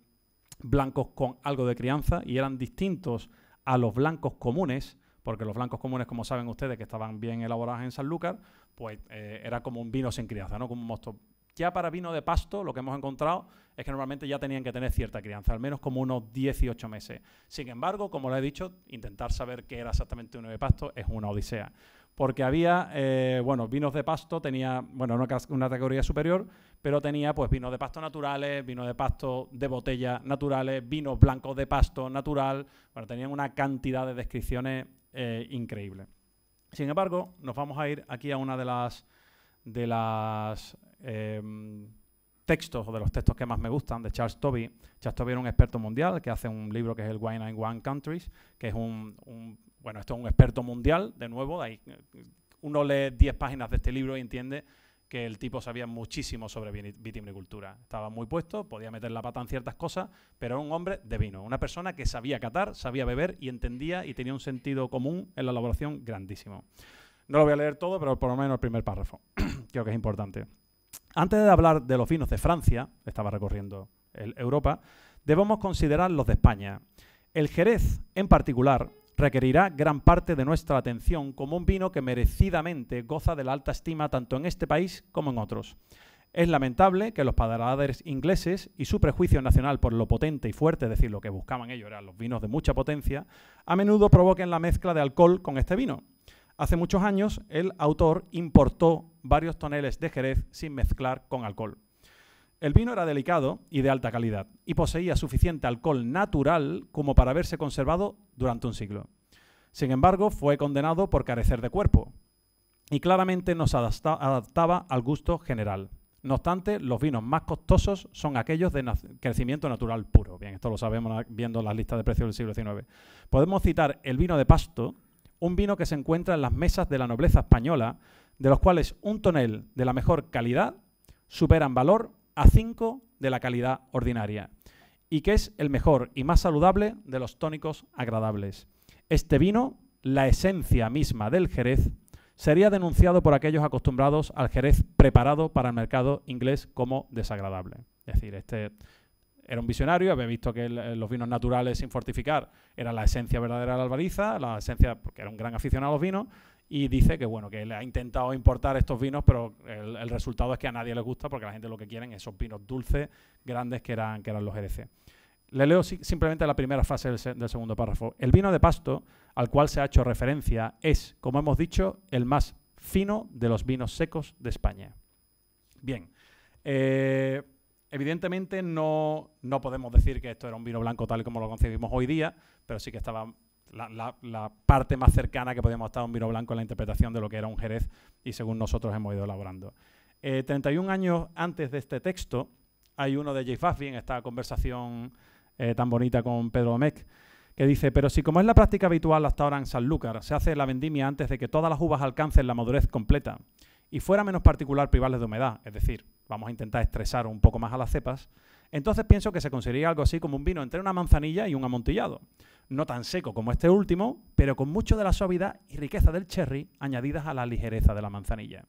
blancos con algo de crianza y eran distintos a los blancos comunes, porque los blancos comunes, como saben ustedes, que estaban bien elaborados en Sanlúcar, pues era como un vino sin crianza, ¿no? Como un mosto. Ya para vino de pasto, lo que hemos encontrado es que normalmente ya tenían que tener cierta crianza, al menos como unos 18 meses. Sin embargo, como le he dicho, intentar saber qué era exactamente uno de pasto es una odisea. Porque había, vinos de pasto, tenía, una categoría superior, pero tenía pues vinos de pasto naturales, vinos de pasto de botella naturales, vinos blancos de pasto natural, tenían una cantidad de descripciones increíbles. Sin embargo, nos vamos a ir aquí a una de las textos o de los textos que más me gustan de Charles Tobey. Charles Tobey era un experto mundial que hace un libro que es el Wine in One Countries, que es esto es un experto mundial, de nuevo, ahí uno lee 10 páginas de este libro y entiende que el tipo sabía muchísimo sobre vitivinicultura. Estaba muy puesto, podía meter la pata en ciertas cosas, pero era un hombre de vino, una persona que sabía catar, sabía beber y entendía y tenía un sentido común en la elaboración grandísimo. No lo voy a leer todo, pero por lo menos el primer párrafo. Creo que es importante. Antes de hablar de los vinos de Francia, estaba recorriendo Europa, debemos considerar los de España. El Jerez, en particular, requerirá gran parte de nuestra atención como un vino que merecidamente goza de la alta estima tanto en este país como en otros. Es lamentable que los paladares ingleses y su prejuicio nacional por lo potente y fuerte, es decir, lo que buscaban ellos eran los vinos de mucha potencia, a menudo provoquen la mezcla de alcohol con este vino. Hace muchos años, el autor importó varios toneles de Jerez sin mezclar con alcohol. El vino era delicado y de alta calidad y poseía suficiente alcohol natural como para haberse conservado durante un siglo. Sin embargo, fue condenado por carecer de cuerpo y claramente no se adaptaba al gusto general. No obstante, los vinos más costosos son aquellos de crecimiento natural puro. Bien, esto lo sabemos viendo las listas de precios del siglo XIX. Podemos citar el vino de pasto, un vino que se encuentra en las mesas de la nobleza española, de los cuales un tonel de la mejor calidad supera en valor a 5 de la calidad ordinaria, y que es el mejor y más saludable de los tónicos agradables. Este vino, la esencia misma del Jerez, sería denunciado por aquellos acostumbrados al Jerez preparado para el mercado inglés como desagradable. Es decir, este era un visionario, había visto que los vinos naturales sin fortificar era la esencia verdadera de la albariza, la esencia, porque era un gran aficionado a los vinos, y dice que bueno, que él ha intentado importar estos vinos, pero el resultado es que a nadie le gusta porque la gente lo que quieren es esos vinos dulces, grandes que eran los Jerez. Le leo simplemente la primera frase del segundo párrafo. El vino de pasto, al cual se ha hecho referencia, es, como hemos dicho, el más fino de los vinos secos de España. Bien, evidentemente no podemos decir que esto era un vino blanco tal y como lo concebimos hoy día, pero sí que estaba la parte más cercana que podíamos estar a un vino blanco en la interpretación de lo que era un Jerez y según nosotros hemos ido elaborando. 31 años antes de este texto hay uno de Jay Busby en esta conversación tan bonita con Pedro Domecq, que dice, pero si como es la práctica habitual hasta ahora en Sanlúcar, se hace la vendimia antes de que todas las uvas alcancen la madurez completa y fuera menos particular privarles de humedad, es decir, vamos a intentar estresar un poco más a las cepas, entonces pienso que se conseguiría algo así como un vino entre una manzanilla y un amontillado. No tan seco como este último, pero con mucho de la suavidad y riqueza del cherry añadidas a la ligereza de la manzanilla.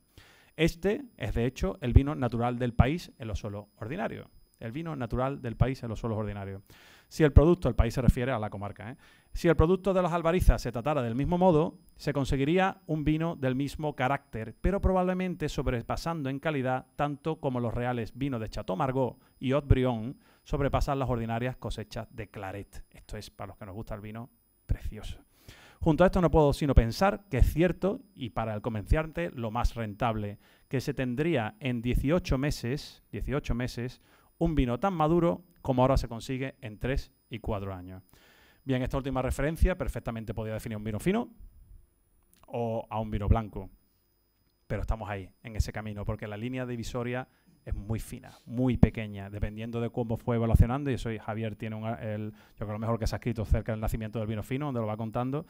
Este es, de hecho, el vino natural del país en los suelos ordinarios. El vino natural del país en los suelos ordinarios. Si el producto, el país se refiere a la comarca, si el producto de las albarizas se tratara del mismo modo, se conseguiría un vino del mismo carácter, pero probablemente sobrepasando en calidad tanto como los reales vinos de Chateau Margaux y Haut-Brion sobrepasan las ordinarias cosechas de Claret. Esto es, para los que nos gusta el vino, precioso. Junto a esto no puedo sino pensar que es cierto, y para el comerciante lo más rentable, que se tendría en 18 meses un vino tan maduro como ahora se consigue en 3 y 4 años. Bien, esta última referencia perfectamente podría definir un vino fino o a un vino blanco, pero estamos ahí, en ese camino, porque la línea divisoria es muy fina, muy pequeña, dependiendo de cómo fue evolucionando. Y eso Javier tiene yo creo lo mejor que se ha escrito cerca del nacimiento del vino fino, donde lo va contando,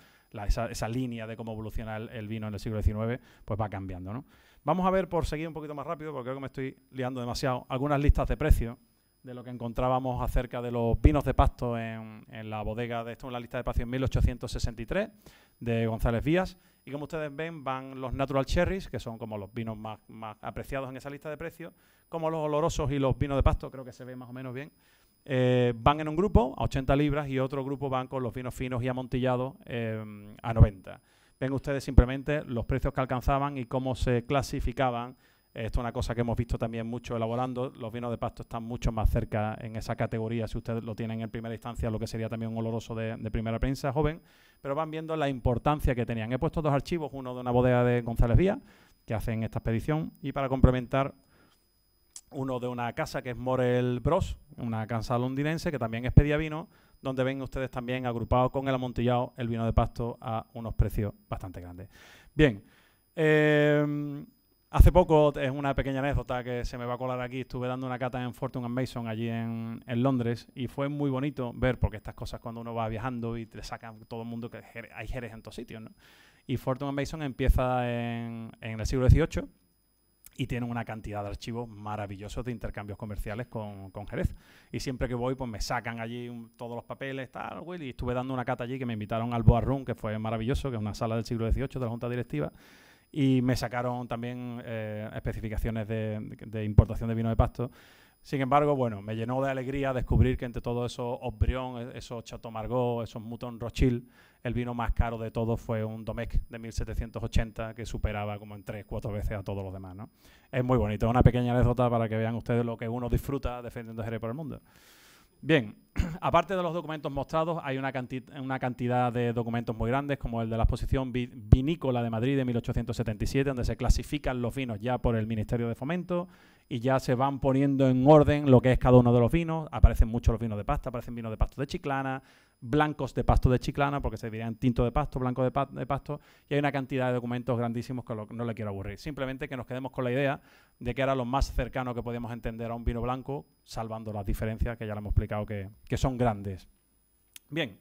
esa línea de cómo evoluciona el vino en el siglo XIX, pues va cambiando, ¿no? Vamos a ver, por seguir un poquito más rápido, porque creo que me estoy liando demasiado, algunas listas de precios de lo que encontrábamos acerca de los vinos de Pasto en la bodega. Esto es la lista de precios en 1863 de González Vías. Y como ustedes ven, van los Natural Cherries, que son como los vinos más apreciados en esa lista de precios, como los olorosos y los vinos de Pasto, creo que se ve más o menos bien. Van en un grupo a 80 libras y otro grupo van con los vinos finos y amontillados a 90. Ven ustedes simplemente los precios que alcanzaban y cómo se clasificaban. Esto es una cosa que hemos visto también mucho elaborando. Los vinos de Pasto están mucho más cerca en esa categoría, si ustedes lo tienen en primera instancia, lo que sería también un oloroso de primera prensa joven, pero van viendo la importancia que tenían. He puesto 2 archivos, uno de una bodega de González Vías, que hacen esta expedición, y para complementar, uno de una casa que es Morel Bros, una casa londinense que también expedía vino, donde ven ustedes también agrupado con el amontillado el vino de Pasto a unos precios bastante grandes. Bien, hace poco, es una pequeña anécdota que se me va a colar aquí, estuve dando una cata en Fortune & Mason allí en Londres, y fue muy bonito ver, porque estas cosas cuando uno va viajando y te sacan todo el mundo, que hay Jerez en todos sitios, ¿no? Y Fortune & Mason empieza en el siglo XVIII y tienen una cantidad de archivos maravillosos de intercambios comerciales con Jerez. Y siempre que voy, pues me sacan allí todos los papeles, tal, Will, y estuve dando una cata allí que me invitaron al Boat Room, que fue maravilloso, que es una sala del siglo XVIII de la Junta Directiva, y me sacaron también especificaciones de importación de vino de Pasto. Sin embargo, bueno, me llenó de alegría descubrir que entre todos esos Haut-Brion, esos Chateau Margaux, esos Mouton Rothschild, el vino más caro de todos fue un Domecq de 1780, que superaba como en 3-4 veces a todos los demás, ¿no? Es muy bonito, es una pequeña anécdota para que vean ustedes lo que uno disfruta defendiendo Jerez por el mundo. Bien, aparte de los documentos mostrados, hay una cantidad de documentos muy grandes, como el de la exposición vinícola de Madrid de 1877, donde se clasifican los vinos ya por el Ministerio de Fomento y ya se van poniendo en orden lo que es cada uno de los vinos. Aparecen muchos los vinos de pasta, aparecen vinos de Pasto de Chiclana, blancos de Pasto de Chiclana, porque se dirían tinto de Pasto, blanco de Pasto, y hay una cantidad de documentos grandísimos que no le quiero aburrir. Simplemente que nos quedemos con la idea de que era lo más cercano que podíamos entender a un vino blanco, salvando las diferencias que ya le hemos explicado que son grandes. Bien,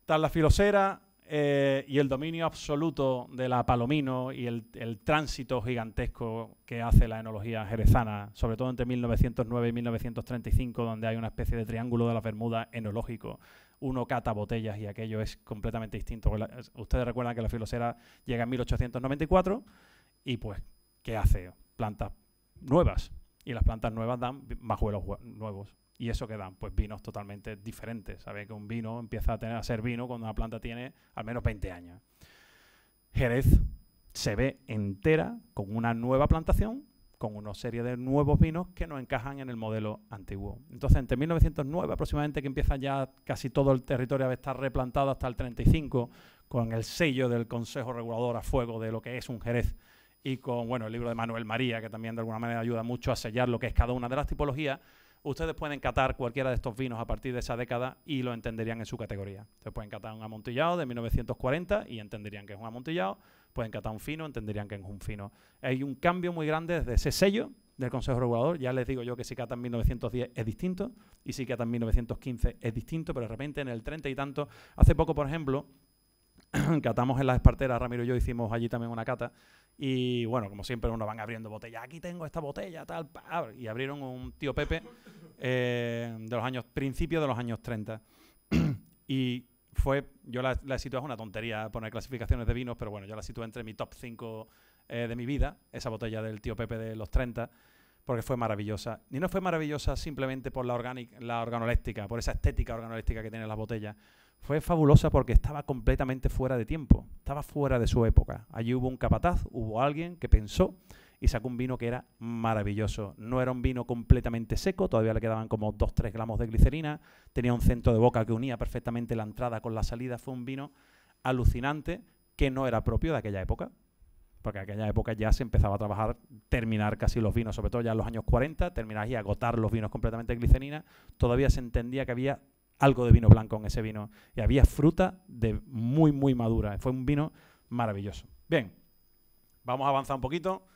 tras la filosera y el dominio absoluto de la Palomino y el tránsito gigantesco que hace la enología jerezana, sobre todo entre 1909 y 1935, donde hay una especie de triángulo de las Bermudas enológico. Uno cata botellas y aquello es completamente distinto. Ustedes recuerdan que la filosera llega en 1894 y pues, ¿qué hace? Plantas nuevas. Y las plantas nuevas dan majuelos nuevos. ¿Y eso qué dan? Pues vinos totalmente diferentes. Saben que un vino empieza a ser vino cuando una planta tiene al menos 20 años. Jerez se ve entera con una nueva plantación, con una serie de nuevos vinos que no encajan en el modelo antiguo. Entonces, entre 1909 aproximadamente, que empieza ya casi todo el territorio a estar replantado hasta el 35, con el sello del Consejo Regulador a fuego de lo que es un Jerez, y con el libro de Manuel María, que también de alguna manera ayuda mucho a sellar lo que es cada una de las tipologías, ustedes pueden catar cualquiera de estos vinos a partir de esa década y lo entenderían en su categoría. Ustedes pueden catar un amontillado de 1940 y entenderían que es un amontillado. Pueden catar un fino, entenderían que es un fino. Hay un cambio muy grande desde ese sello del Consejo Regulador. Ya les digo yo que si catan 1910 es distinto y si catan 1915 es distinto, pero de repente en el 30 y tanto, hace poco, por ejemplo, catamos en las Esparteras, Ramiro y yo hicimos allí también una cata y bueno, como siempre uno van abriendo botellas, aquí tengo esta botella, tal, y abrieron un Tío Pepe de los años, principios de los años 30 y yo la situé, es una tontería poner clasificaciones de vinos, pero bueno, yo la situé entre mi top 5 de mi vida, esa botella del Tío Pepe de los 30, porque fue maravillosa. Y no fue maravillosa simplemente por la organoléctica, por esa estética organoléctica que tiene las botellas. Fue fabulosa porque estaba completamente fuera de tiempo, estaba fuera de su época. Allí hubo un capataz, hubo alguien que pensó y sacó un vino que era maravilloso. No era un vino completamente seco, todavía le quedaban como 2-3 gramos de glicerina, tenía un centro de boca que unía perfectamente la entrada con la salida. Fue un vino alucinante que no era propio de aquella época, porque en aquella época ya se empezaba a trabajar, terminar casi los vinos, sobre todo ya en los años 40, terminar y agotar los vinos completamente de glicerina. Todavía se entendía que había algo de vino blanco en ese vino y había fruta de muy, muy madura. Fue un vino maravilloso. Bien, vamos a avanzar un poquito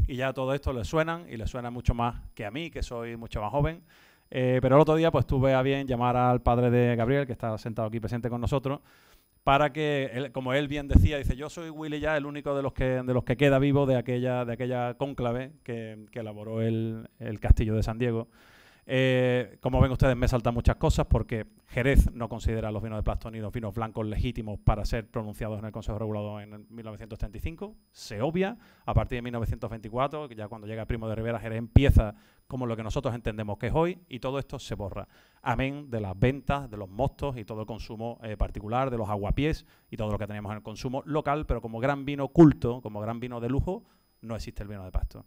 y ya todo esto les suenan y les suena mucho más que a mí, que soy mucho más joven. Pero el otro día pues tuve a bien llamar al padre de Gabriel, que está sentado aquí presente con nosotros, para que, como él bien decía, dice, yo soy Willy ya el único de los que queda vivo de aquella cónclave que elaboró el Castillo de San Diego. Como ven ustedes, me saltan muchas cosas porque Jerez no considera los vinos de Plastos ni los vinos blancos legítimos para ser pronunciados en el Consejo Regulador en 1935. Se obvia. A partir de 1924, ya cuando llega Primo de Rivera, Jerez empieza como lo que nosotros entendemos que es hoy, y todo esto se borra. Amén de las ventas, de los mostos y todo el consumo particular, de los aguapiés y todo lo que teníamos en el consumo local, pero como gran vino culto, como gran vino de lujo, no existe el vino de Pasto.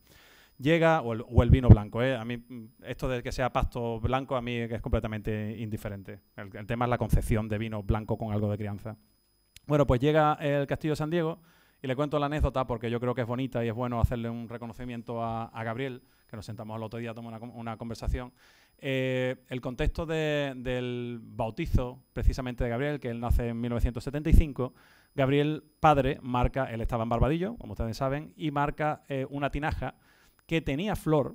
Llega, o el vino blanco, a mí esto de que sea Pasto blanco a mí es completamente indiferente. El tema es la concepción de vino blanco con algo de crianza. Bueno, pues llega el Castillo de San Diego y le cuento la anécdota porque yo creo que es bonita y es bueno hacerle un reconocimiento a Gabriel, que nos sentamos el otro día a tomar una conversación. El contexto del bautizo precisamente de Gabriel, que él nace en 1975, Gabriel padre marca, él estaba en Barbadillo, como ustedes saben, y marca una tinaja que tenía flor,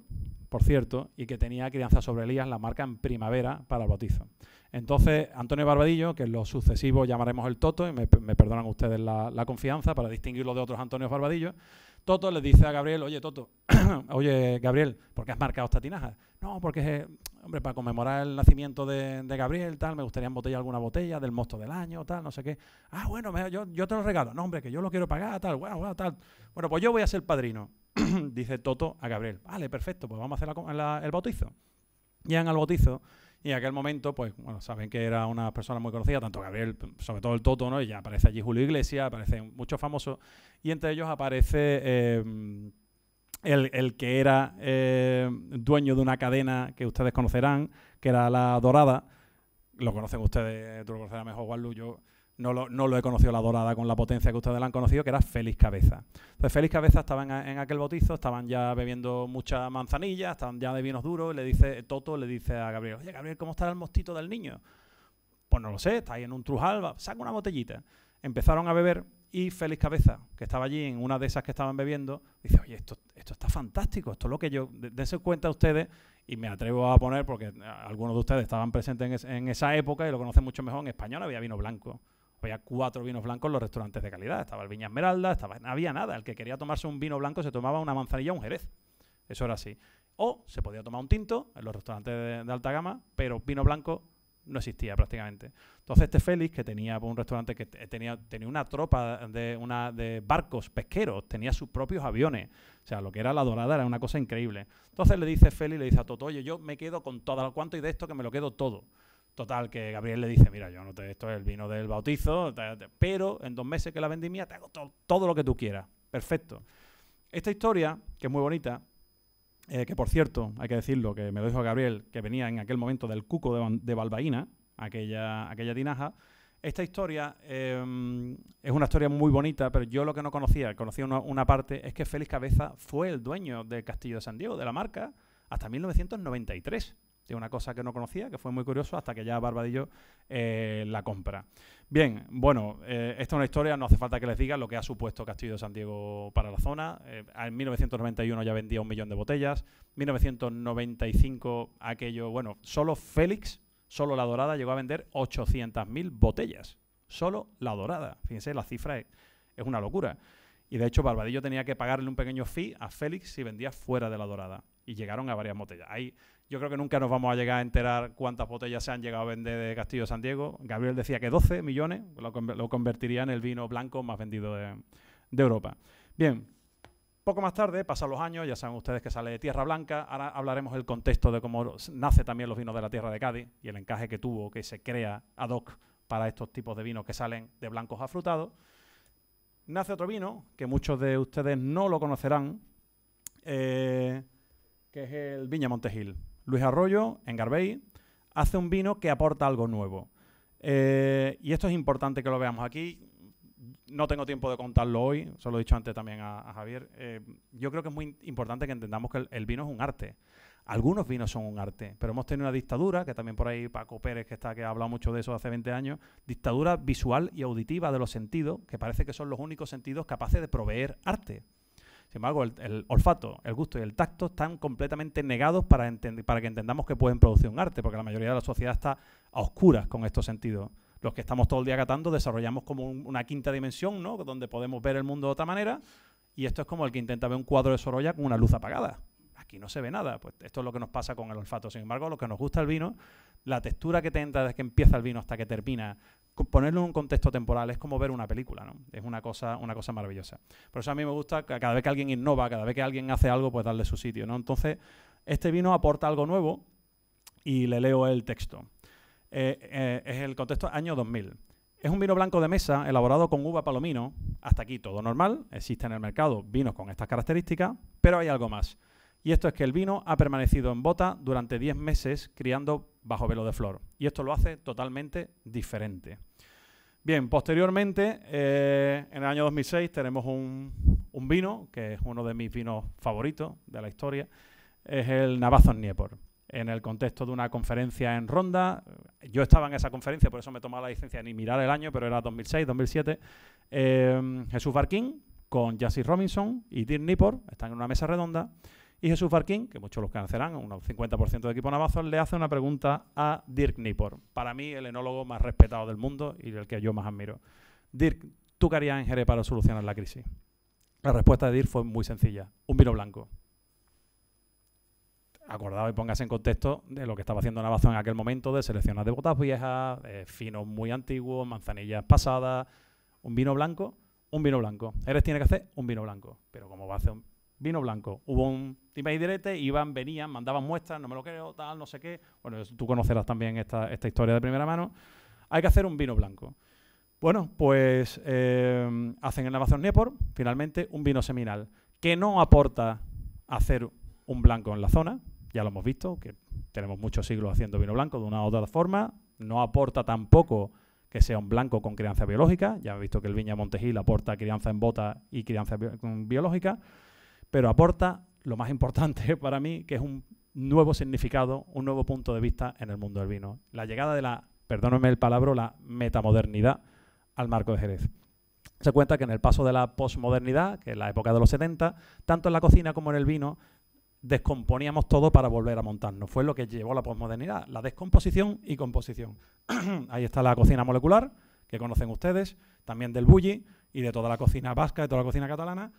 por cierto, y que tenía crianza sobre Elías, la marca en primavera para el bautizo. Entonces, Antonio Barbadillo, que en lo sucesivo llamaremos el Toto, y me perdonan ustedes la confianza para distinguirlo de otros Antonios Barbadillo, Toto le dice a Gabriel, oye Toto, oye Gabriel, ¿por qué has marcado esta tinaja? No, porque, hombre, para conmemorar el nacimiento de Gabriel, tal, me gustaría embotellar alguna botella del mosto del año, tal, no sé qué. Ah, bueno, yo te lo regalo. No, hombre, que yo lo quiero pagar, tal, bueno, tal. Bueno, pues yo voy a ser padrino. Dice Toto a Gabriel, vale, perfecto, pues vamos a hacer el bautizo. Llegan al bautizo y en aquel momento, pues, bueno, saben que era una persona muy conocida, tanto Gabriel, sobre todo el Toto, ¿no? Y ya aparece allí Julio Iglesias, aparecen muchos famosos, y entre ellos aparece el que era dueño de una cadena que ustedes conocerán, que era La Dorada. Lo conocen ustedes, tú lo conocerás mejor, Juanlu, yo no lo he conocido La Dorada con la potencia que ustedes la han conocido, que era Félix Cabeza. Entonces Félix Cabeza estaba en aquel bautizo, estaban ya bebiendo mucha manzanilla, estaban ya de vinos duros, y Toto le dice a Gabriel, oye Gabriel, ¿cómo está el mostito del niño? Pues no lo sé, está ahí en un trujal, saca una botellita. Empezaron a beber y Félix Cabeza, que estaba allí en una de esas que estaban bebiendo, dice, oye, esto está fantástico, esto es lo que yo... Dense cuenta ustedes, y me atrevo a poner, porque algunos de ustedes estaban presentes en esa época y lo conocen mucho mejor, en español había vino blanco. Había 4 vinos blancos en los restaurantes de calidad. Estaba el Viña Esmeralda, no había nada. El que quería tomarse un vino blanco se tomaba una manzanilla o un jerez. Eso era así. O se podía tomar un tinto en los restaurantes de alta gama, pero vino blanco no existía prácticamente. Entonces este Félix, que tenía un restaurante que tenía una tropa de barcos pesqueros, tenía sus propios aviones. O sea, lo que era La Dorada era una cosa increíble. Entonces le dice Félix, le dice a Toto, oye, yo me quedo con todo. ¿Cuánto hay de esto? Que me lo quedo todo. Total, que Gabriel le dice, mira, yo no te, esto es el vino del bautizo, pero en 2 meses que la vendimia te hago todo lo que tú quieras. Perfecto. Esta historia, que es muy bonita, que por cierto, hay que decirlo, que me lo dijo Gabriel, que venía en aquel momento del Cuco de Balbaína, aquella tinaja. Esta historia es una historia muy bonita, pero yo lo que no conocía una parte, es que Félix Cabeza fue el dueño del Castillo de San Diego, de la marca, hasta 1993. Es una cosa que no conocía, que fue muy curioso, hasta que ya Barbadillo la compra. Bien, bueno, esta es una historia, no hace falta que les diga lo que ha supuesto Castillo de San Diego para la zona. En 1991 ya vendía 1 millón de botellas. 1995 aquello, bueno, solo Félix, solo La Dorada, llegó a vender 800.000 botellas. Solo La Dorada. Fíjense, la cifra es una locura. Y de hecho Barbadillo tenía que pagarle un pequeño fee a Félix si vendía fuera de La Dorada. Y llegaron a varias botellas. Ahí yo creo que nunca nos vamos a llegar a enterar cuántas botellas se han llegado a vender de Castillo de San Diego. Gabriel decía que 12 millones lo convertiría en el vino blanco más vendido de Europa. Bien, Poco más tarde, pasan los años, ya saben ustedes que sale de Tierra Blanca. Ahora hablaremos del contexto de cómo nace también los vinos de la Tierra de Cádiz y el encaje que tuvo, que se crea ad hoc para estos tipos de vinos que salen de blancos afrutados. Nace otro vino, que muchos de ustedes no lo conocerán, que es el Viña Montejil. Luis Arroyo, en Garbey, hace un vino que aporta algo nuevo. Y esto es importante que lo veamos aquí. No tengo tiempo de contarlo hoy, se lo he dicho antes también a Javier. Yo creo que es muy importante que entendamos que el vino es un arte. Algunos vinos son un arte, pero hemos tenido una dictadura, que también por ahí Paco Pérez, que ha hablado mucho de eso hace 20 años, dictadura visual y auditiva de los sentidos, que parece que son los únicos sentidos capaces de proveer arte. Sin embargo, el olfato, el gusto y el tacto están completamente negados para que entendamos que pueden producir un arte, porque la mayoría de la sociedad está a oscuras con estos sentidos. Los que estamos todo el día catando desarrollamos como una quinta dimensión, ¿no?, donde podemos ver el mundo de otra manera, y esto es como el que intenta ver un cuadro de Sorolla con una luz apagada. Aquí no se ve nada. Pues esto es lo que nos pasa con el olfato. Sin embargo, lo que nos gusta el vino, la textura que te entra desde que empieza el vino hasta que termina, ponerlo en un contexto temporal es como ver una película, ¿no? Es una cosa maravillosa. Por eso a mí me gusta que cada vez que alguien innova, cada vez que alguien hace algo, pues darle su sitio, ¿no? Entonces, este vino aporta algo nuevo y le leo el texto. Es el contexto año 2000. Es un vino blanco de mesa elaborado con uva palomino. Hasta aquí todo normal. Existe en el mercado vinos con estas características, pero hay algo más. Y esto es que el vino ha permanecido en bota durante 10 meses criando bajo velo de flor. Y esto lo hace totalmente diferente. Bien, posteriormente, en el año 2006 tenemos un vino, que es uno de mis vinos favoritos de la historia. Es el Navazo Dniepr. En el contexto de una conferencia en Ronda. Yo estaba en esa conferencia, por eso me tomaba la licencia de ni mirar el año, pero era 2006, 2007. Jesús Barquín con Jassi Robinson y Dirk Nipor están en una mesa redonda. Y Jesús Barquín, que muchos los conocerán, un 50% de equipo Navazo, le hace una pregunta a Dirk Nipor. Para mí, el enólogo más respetado del mundo y el que yo más admiro. Dirk, ¿tú qué harías en Jerez para solucionar la crisis? La respuesta de Dirk fue muy sencilla. Un vino blanco. Acordado y póngase en contexto de lo que estaba haciendo Navazo en aquel momento, de seleccionar de botas viejas, finos muy antiguos, manzanillas pasadas. Un vino blanco, un vino blanco. Jerez tiene que hacer un vino blanco. Pero ¿cómo va a hacer un vino blanco? Hubo un time y direte, iban, venían, mandaban muestras, no me lo creo, tal, no sé qué. Bueno, tú conocerás también esta historia de primera mano. Hay que hacer un vino blanco. Bueno, pues hacen el Navazo Dniepr, finalmente, un vino seminal, que no aporta hacer un blanco en la zona. Ya lo hemos visto, que tenemos muchos siglos haciendo vino blanco de una u otra forma. No aporta tampoco que sea un blanco con crianza biológica. Ya hemos visto que el Viña Montejil aporta crianza en bota y crianza biológica. Pero aporta lo más importante para mí, que es un nuevo significado, un nuevo punto de vista en el mundo del vino. La llegada de la, perdónenme el palabra, la metamodernidad al marco de Jerez. Se cuenta que en el paso de la posmodernidad, que es la época de los 70, tanto en la cocina como en el vino, descomponíamos todo para volver a montarnos. Fue lo que llevó a la posmodernidad, la descomposición y composición. Ahí está la cocina molecular, que conocen ustedes, también del bulli y de toda la cocina vasca, de toda la cocina catalana,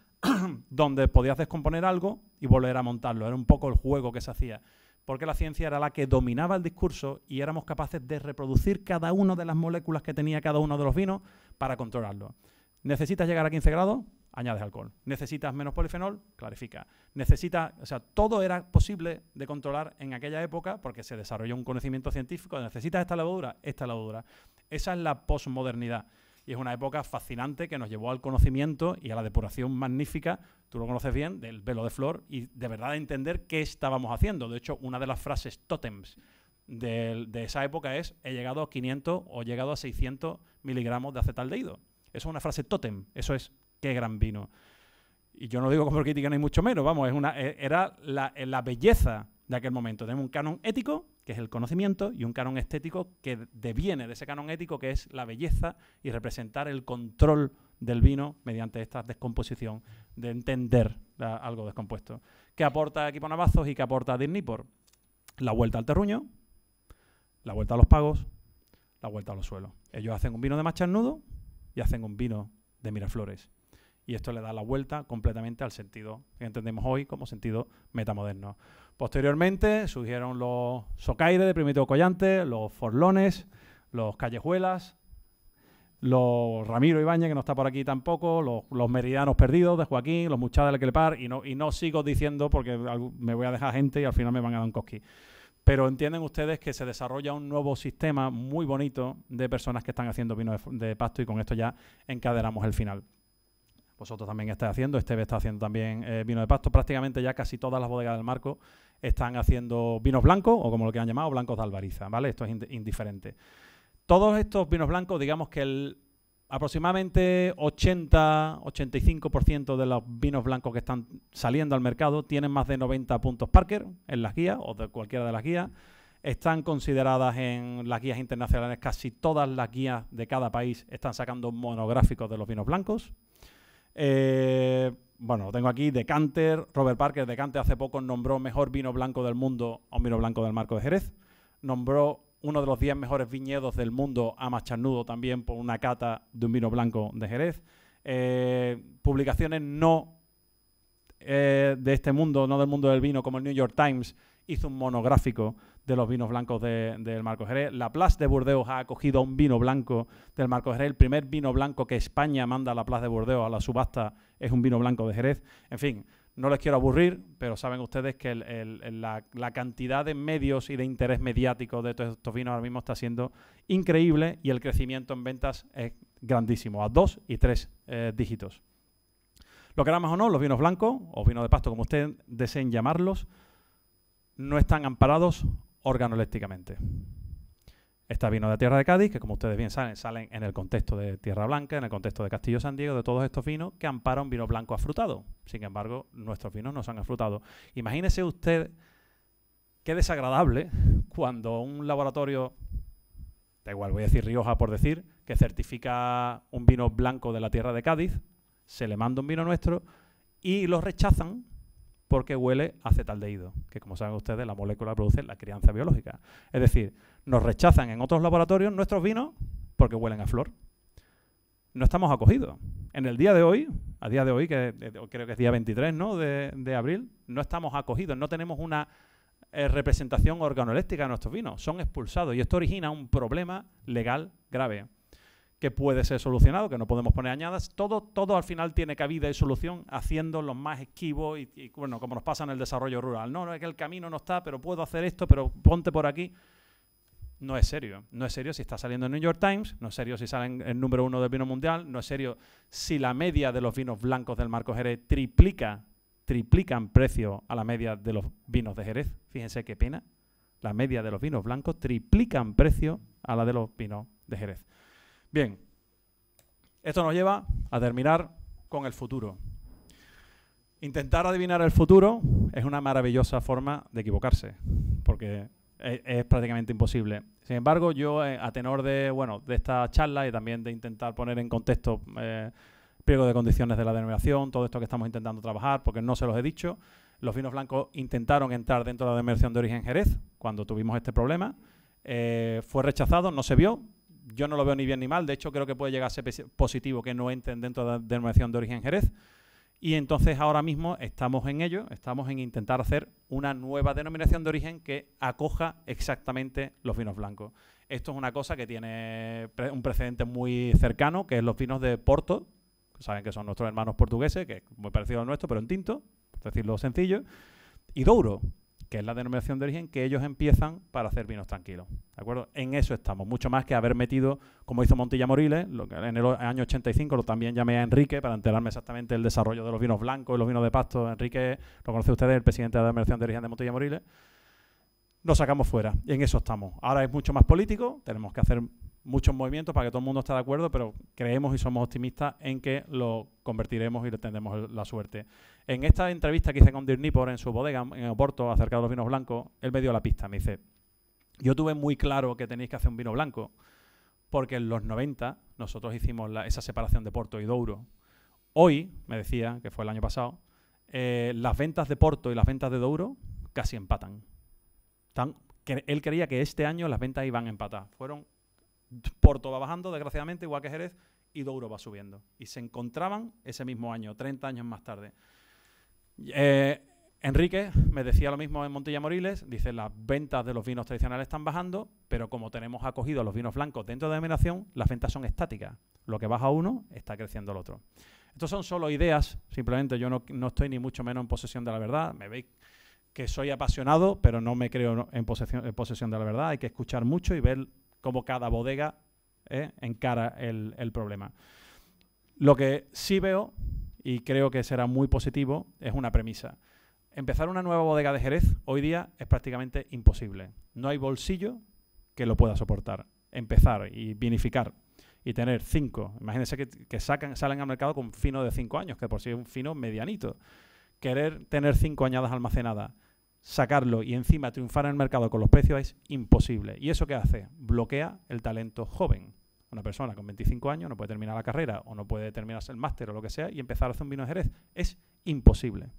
donde podías descomponer algo y volver a montarlo. Era un poco el juego que se hacía, porque la ciencia era la que dominaba el discurso y éramos capaces de reproducir cada una de las moléculas que tenía cada uno de los vinos para controlarlo. ¿Necesitas llegar a 15 grados? Añades alcohol. ¿Necesitas menos polifenol? Clarifica. O sea, todo era posible de controlar en aquella época porque se desarrolló un conocimiento científico. ¿Necesitas esta levadura? Esta levadura. Esa es la posmodernidad. Y es una época fascinante que nos llevó al conocimiento y a la depuración magnífica, tú lo conoces bien, del velo de flor y de verdad de entender qué estábamos haciendo. De hecho, una de las frases tótems de esa época es: he llegado a 500 o he llegado a 600 miligramos de acetaldehído. Eso es una frase tótem. Eso es qué gran vino. Y yo no digo como crítica ni mucho menos, vamos, era la belleza de aquel momento. Tenemos un canon ético, que es el conocimiento, y un canon estético que deviene de ese canon ético, que es la belleza y representar el control del vino mediante esta descomposición, de entender algo descompuesto. ¿Qué aporta Equipo Navazos y qué aporta Dirk Nipor? La vuelta al terruño, la vuelta a los pagos, la vuelta a los suelos. Ellos hacen un vino de macharnudo y hacen un vino de Miraflores. Y esto le da la vuelta completamente al sentido que entendemos hoy como sentido metamoderno. Posteriormente surgieron los Socaire de Primitivo Collante, los Forlones, los Callejuelas. los Ramiro Ibáñez, que no está por aquí tampoco, los Meridianos Perdidos de Joaquín, los Muchachos del Clepar, y no sigo diciendo porque me voy a dejar gente y al final me van a dar un cosquí. Pero entienden ustedes que se desarrolla un nuevo sistema muy bonito de personas que están haciendo vino de pasto, y con esto ya encadenamos el final. Vosotros también estáis haciendo, Esteve está haciendo también vino de pasto. Prácticamente ya casi todas las bodegas del Marco están haciendo vinos blancos, o como lo que han llamado, blancos de Albariza, ¿vale? Esto es indiferente. Todos estos vinos blancos, digamos que aproximadamente 80-85% de los vinos blancos que están saliendo al mercado tienen más de 90 puntos Parker en las guías, o de cualquiera de las guías. Están consideradas en las guías internacionales, casi todas las guías de cada país están sacando monográficos de los vinos blancos. Bueno, lo tengo aquí, Decanter, Robert Parker. Decanter hace poco nombró mejor vino blanco del mundo a un vino blanco del Marco de Jerez. Nombró uno de los 10 mejores viñedos del mundo a Macharnudo también por una cata de un vino blanco de Jerez. Publicaciones no de este mundo, no del mundo del vino, como el New York Times, hizo un monográfico de los vinos blancos del Marco Jerez. La Place de Burdeos ha acogido un vino blanco del Marco Jerez. El primer vino blanco que España manda a la Place de Burdeos a la subasta es un vino blanco de Jerez. En fin, no les quiero aburrir, pero saben ustedes que la cantidad de medios y de interés mediático de todos estos vinos ahora mismo está siendo increíble, y el crecimiento en ventas es grandísimo, a 2 y 3 dígitos. Lo queramos o no, los vinos blancos, o vinos de pasto, como ustedes deseen llamarlos, no están amparados organolépticamente. Está vino de Tierra de Cádiz, que como ustedes bien saben, salen en el contexto de Tierra Blanca, en el contexto de Castillo San Diego, de todos estos vinos que amparan vino blanco afrutado. Sin embargo, nuestros vinos no se han afrutado. Imagínese usted qué desagradable cuando un laboratorio, da igual, voy a decir Rioja por decir, que certifica un vino blanco de la Tierra de Cádiz, se le manda un vino nuestro y lo rechazan porque huele a acetaldehído, que como saben ustedes, la molécula produce la crianza biológica. Es decir, nos rechazan en otros laboratorios nuestros vinos porque huelen a flor. No estamos acogidos. En el día de hoy, a día de hoy, que creo que es día 23, ¿no?, de abril, no estamos acogidos, no tenemos una representación organoléptica de nuestros vinos. Son expulsados, y esto origina un problema legal grave que puede ser solucionado, que no podemos poner añadas. Todo al final tiene cabida y solución haciendo los más esquivos y bueno, como nos pasa en el desarrollo rural. No, es que el camino no está, pero puedo hacer esto, pero ponte por aquí. No es serio. No es serio si está saliendo en New York Times, no es serio si sale en el número 1 del vino mundial, no es serio si la media de los vinos blancos del Marco Jerez triplica en precio a la media de los vinos de Jerez. Fíjense qué pena. La media de los vinos blancos triplica en precio a la de los vinos de Jerez. Bien, esto nos lleva a terminar con el futuro. Intentar adivinar el futuro es una maravillosa forma de equivocarse, porque es prácticamente imposible. Sin embargo, yo, a tenor de esta charla y también de intentar poner en contexto pliego de condiciones de la denominación, todo esto que estamos intentando trabajar, porque no se los he dicho, los vinos blancos intentaron entrar dentro de la denominación de origen Jerez cuando tuvimos este problema. Fue rechazado, no se vio. Yo no lo veo ni bien ni mal, de hecho creo que puede llegar a ser positivo que no entren dentro de la denominación de origen Jerez, y entonces ahora mismo estamos en ello, estamos en intentar hacer una nueva denominación de origen que acoja exactamente los vinos blancos. Esto es una cosa que tiene un precedente muy cercano, que es los vinos de Porto, que saben que son nuestros hermanos portugueses, que es muy parecido al nuestro, pero en tinto, por decirlo sencillo, y Douro, que es la denominación de origen que ellos empiezan para hacer vinos tranquilos, ¿de acuerdo? En eso estamos, mucho más que haber metido, como hizo Montilla Moriles, en el año 85, también llamé a Enrique para enterarme exactamente del desarrollo de los vinos blancos y los vinos de pasto. Enrique, lo conoce ustedes, el presidente de la denominación de origen de Montilla Moriles. Lo sacamos fuera, y en eso estamos. Ahora es mucho más político, tenemos que hacer muchos movimientos para que todo el mundo esté de acuerdo, pero creemos y somos optimistas en que lo convertiremos y le tendremos la suerte. En esta entrevista que hice con Dirk Nipor en su bodega en Oporto acerca de los vinos blancos, él me dio la pista, me dice: yo tuve muy claro que tenéis que hacer un vino blanco, porque en los 90 nosotros hicimos esa separación de Porto y Douro. Hoy, me decía, que fue el año pasado, las ventas de Porto y las ventas de Douro casi empatan. Él creía que este año las ventas iban a empatar. Porto va bajando, desgraciadamente, igual que Jerez, y Douro va subiendo. Y se encontraban ese mismo año, 30 años más tarde. Enrique me decía lo mismo en Montilla Moriles, dice: las ventas de los vinos tradicionales están bajando, pero como tenemos acogidos los vinos blancos dentro de la denominación, las ventas son estáticas. lo que baja uno, está creciendo el otro. Estos son solo ideas, simplemente yo no estoy ni mucho menos en posesión de la verdad. Me veis que soy apasionado, pero no me creo en posesión de la verdad. Hay que escuchar mucho y ver cómo cada bodega encara el problema. Lo que sí veo, y creo que será muy positivo, es una premisa. Empezar una nueva bodega de Jerez hoy día es prácticamente imposible. No hay bolsillo que lo pueda soportar. Empezar y vinificar y tener 5. Imagínense que salen al mercado con un fino de 5 años, que por sí es un fino medianito. Querer tener 5 añadas almacenadas, sacarlo y encima triunfar en el mercado con los precios es imposible. ¿Y eso qué hace? Bloquea el talento joven. Una persona con 25 años no puede terminar la carrera o no puede terminarse el máster o lo que sea y empezar a hacer un vino de Jerez. Es imposible.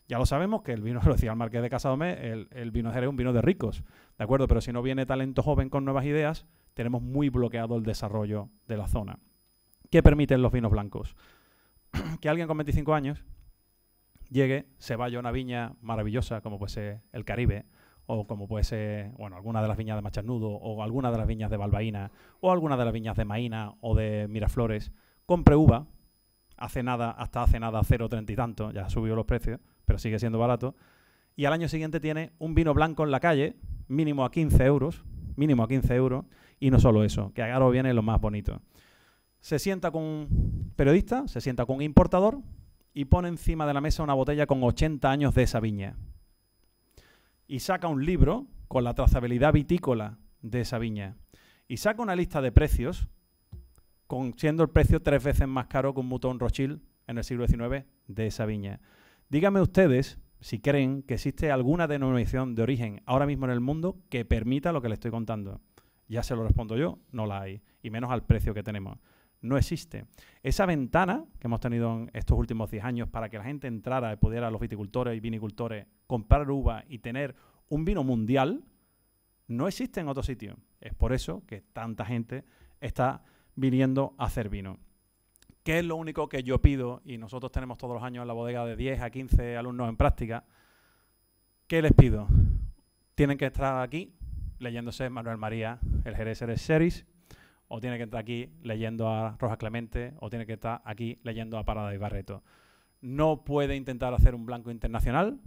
Ya lo sabemos que el vino, lo decía el Marqués de Casadomé, el vino de Jerez es un vino de ricos, ¿de acuerdo? Pero si no viene talento joven con nuevas ideas, tenemos muy bloqueado el desarrollo de la zona. ¿Qué permiten los vinos blancos? Que alguien con 25 años llegue, se vaya a una viña maravillosa como puede ser el Caribe, o como puede ser, bueno, alguna de las viñas de Macharnudo, o alguna de las viñas de Balbaína, o alguna de las viñas de Maína o de Miraflores, compre uva, hasta hace nada 0,30 y tanto, ya subió los precios, pero sigue siendo barato, y al año siguiente tiene un vino blanco en la calle, mínimo a 15 euros, y no solo eso, que ahora viene lo más bonito. Se sienta con un periodista, se sienta con un importador y pone encima de la mesa una botella con 80 años de esa viña. Y saca un libro con la trazabilidad vitícola de esa viña. Y saca una lista de precios, siendo el precio 3 veces más caro que un Mouton Rothschild en el siglo XIX de esa viña. Díganme ustedes si creen que existe alguna denominación de origen ahora mismo en el mundo que permita lo que les estoy contando. Ya se lo respondo yo, no la hay, y menos al precio que tenemos. No existe. Esa ventana que hemos tenido en estos últimos 10 años para que la gente entrara y pudiera, los viticultores y vinicultores, comprar uva y tener un vino mundial, no existe en otro sitio. Es por eso que tanta gente está viniendo a hacer vino. ¿Qué es lo único que yo pido? Y nosotros tenemos todos los años en la bodega de 10 a 15 alumnos en práctica. ¿Qué les pido? Tienen que estar aquí leyéndose Manuel María, el Jerez Series, o tiene que estar aquí leyendo a Rojas Clemente, o tiene que estar aquí leyendo a Parada y Barreto. No puede intentar hacer un blanco internacional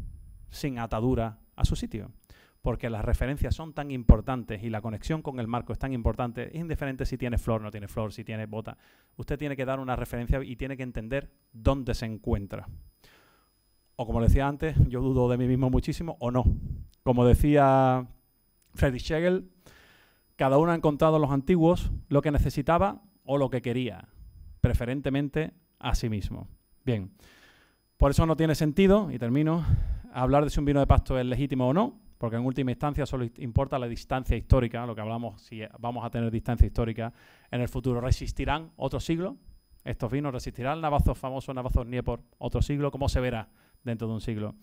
sin atadura a su sitio, porque las referencias son tan importantes y la conexión con el marco es tan importante, es indiferente si tiene flor, no tiene flor, si tiene bota. Usted tiene que dar una referencia y tiene que entender dónde se encuentra. O como decía antes, yo dudo de mí mismo muchísimo, o no. Como decía Friedrich Schlegel, cada uno ha encontrado en los antiguos lo que necesitaba o lo que quería, preferentemente a sí mismo. Bien, por eso no tiene sentido, y termino, hablar de si un vino de pasto es legítimo o no, porque en última instancia solo importa la distancia histórica, lo que hablamos, si vamos a tener distancia histórica en el futuro. ¿Resistirán otro siglo? ¿Estos vinos resistirán Navazos famosos, Navazos Dniepr, otro siglo? ¿Cómo se verá dentro de un siglo?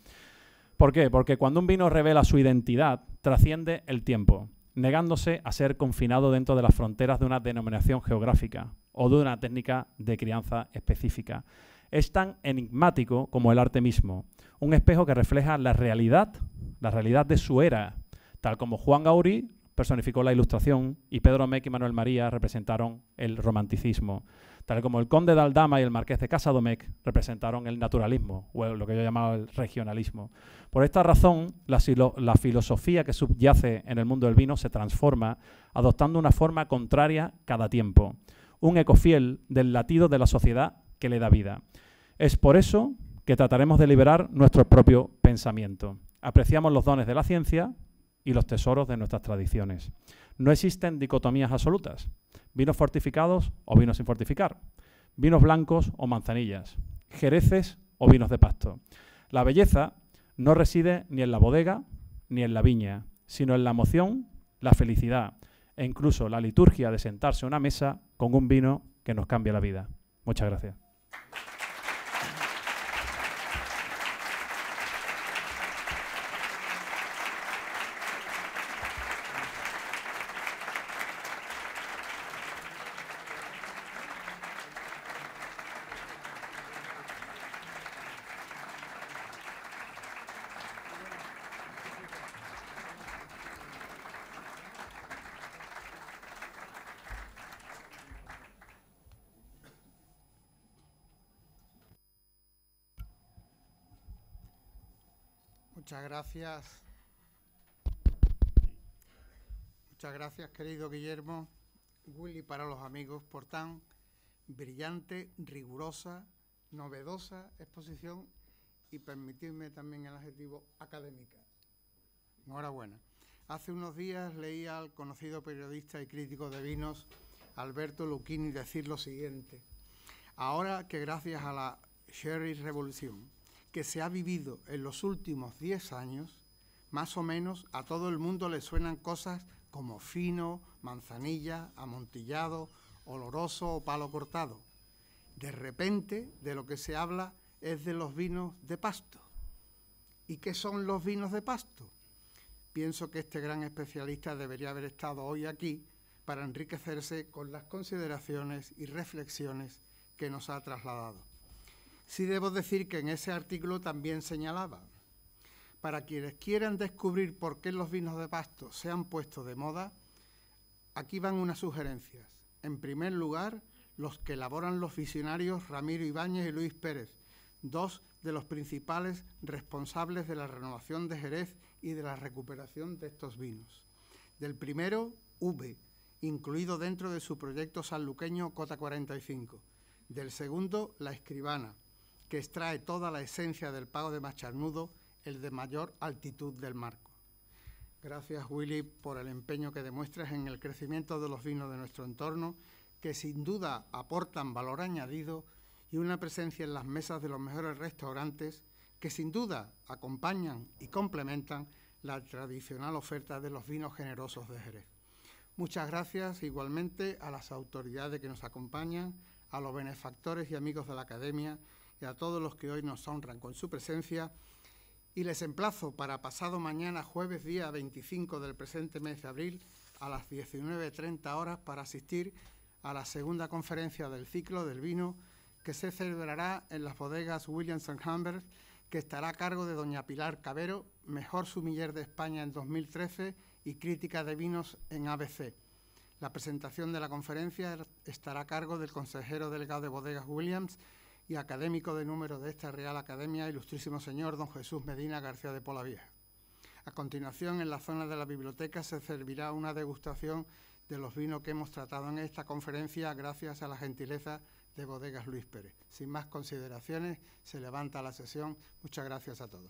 ¿Por qué? Porque cuando un vino revela su identidad, trasciende el tiempo, negándose a ser confinado dentro de las fronteras de una denominación geográfica o de una técnica de crianza específica. Es tan enigmático como el arte mismo, un espejo que refleja la realidad de su era, tal como Juan Gaudí personificó la Ilustración y Pedro Mec y Manuel María representaron el romanticismo, tal como el conde de Aldama y el marqués de Casadomec representaron el naturalismo, o lo que yo llamaba el regionalismo. Por esta razón, la filosofía que subyace en el mundo del vino se transforma, adoptando una forma contraria cada tiempo, un eco fiel del latido de la sociedad que le da vida. Es por eso que trataremos de liberar nuestro propio pensamiento. Apreciamos los dones de la ciencia y los tesoros de nuestras tradiciones. No existen dicotomías absolutas, vinos fortificados o vinos sin fortificar, vinos blancos o manzanillas, jereces o vinos de pasto. La belleza no reside ni en la bodega ni en la viña, sino en la emoción, la felicidad e incluso la liturgia de sentarse a una mesa con un vino que nos cambia la vida. Muchas gracias. Muchas gracias. Muchas gracias, querido Guillermo, Willy, para los amigos, por tan brillante, rigurosa, novedosa exposición y permitidme también el adjetivo académica. Enhorabuena. Hace unos días leí al conocido periodista y crítico de vinos Alberto Lucchini decir lo siguiente: ahora que gracias a la Sherry Revolución que se ha vivido en los últimos 10 años, más o menos a todo el mundo le suenan cosas como fino, manzanilla, amontillado, oloroso o palo cortado. De repente, de lo que se habla es de los vinos de Pasto. ¿Y qué son los vinos de Pasto? Pienso que este gran especialista debería haber estado hoy aquí para enriquecerse con las consideraciones y reflexiones que nos ha trasladado. Sí debo decir que en ese artículo también señalaba: para quienes quieran descubrir por qué los vinos de Pasto se han puesto de moda, aquí van unas sugerencias. En primer lugar, los que elaboran los visionarios Ramiro Ibáñez y Luis Pérez, dos de los principales responsables de la renovación de Jerez y de la recuperación de estos vinos. Del primero, V, incluido dentro de su proyecto sanluqueño Cota 45. Del segundo, La Escribana, que extrae toda la esencia del Pago de Macharnudo, el de mayor altitud del marco. Gracias, Willy, por el empeño que demuestras en el crecimiento de los vinos de nuestro entorno, que sin duda aportan valor añadido y una presencia en las mesas de los mejores restaurantes, que sin duda acompañan y complementan la tradicional oferta de los vinos generosos de Jerez. Muchas gracias igualmente a las autoridades que nos acompañan, a los benefactores y amigos de la Academia y a todos los que hoy nos honran con su presencia, y les emplazo para pasado mañana, jueves día 25 del presente mes de abril, a las 19:30 horas, para asistir a la segunda conferencia del ciclo del vino, que se celebrará en las bodegas Williams & Humbert, que estará a cargo de doña Pilar Cabero, mejor sumiller de España en 2013 y crítica de vinos en ABC. La presentación de la conferencia estará a cargo del consejero delegado de bodegas Williams y académico de número de esta Real Academia, ilustrísimo señor don Jesús Medina García de Polavieja. A continuación, en la zona de la biblioteca se servirá una degustación de los vinos que hemos tratado en esta conferencia, gracias a la gentileza de Bodegas Luis Pérez. Sin más consideraciones, se levanta la sesión. Muchas gracias a todos.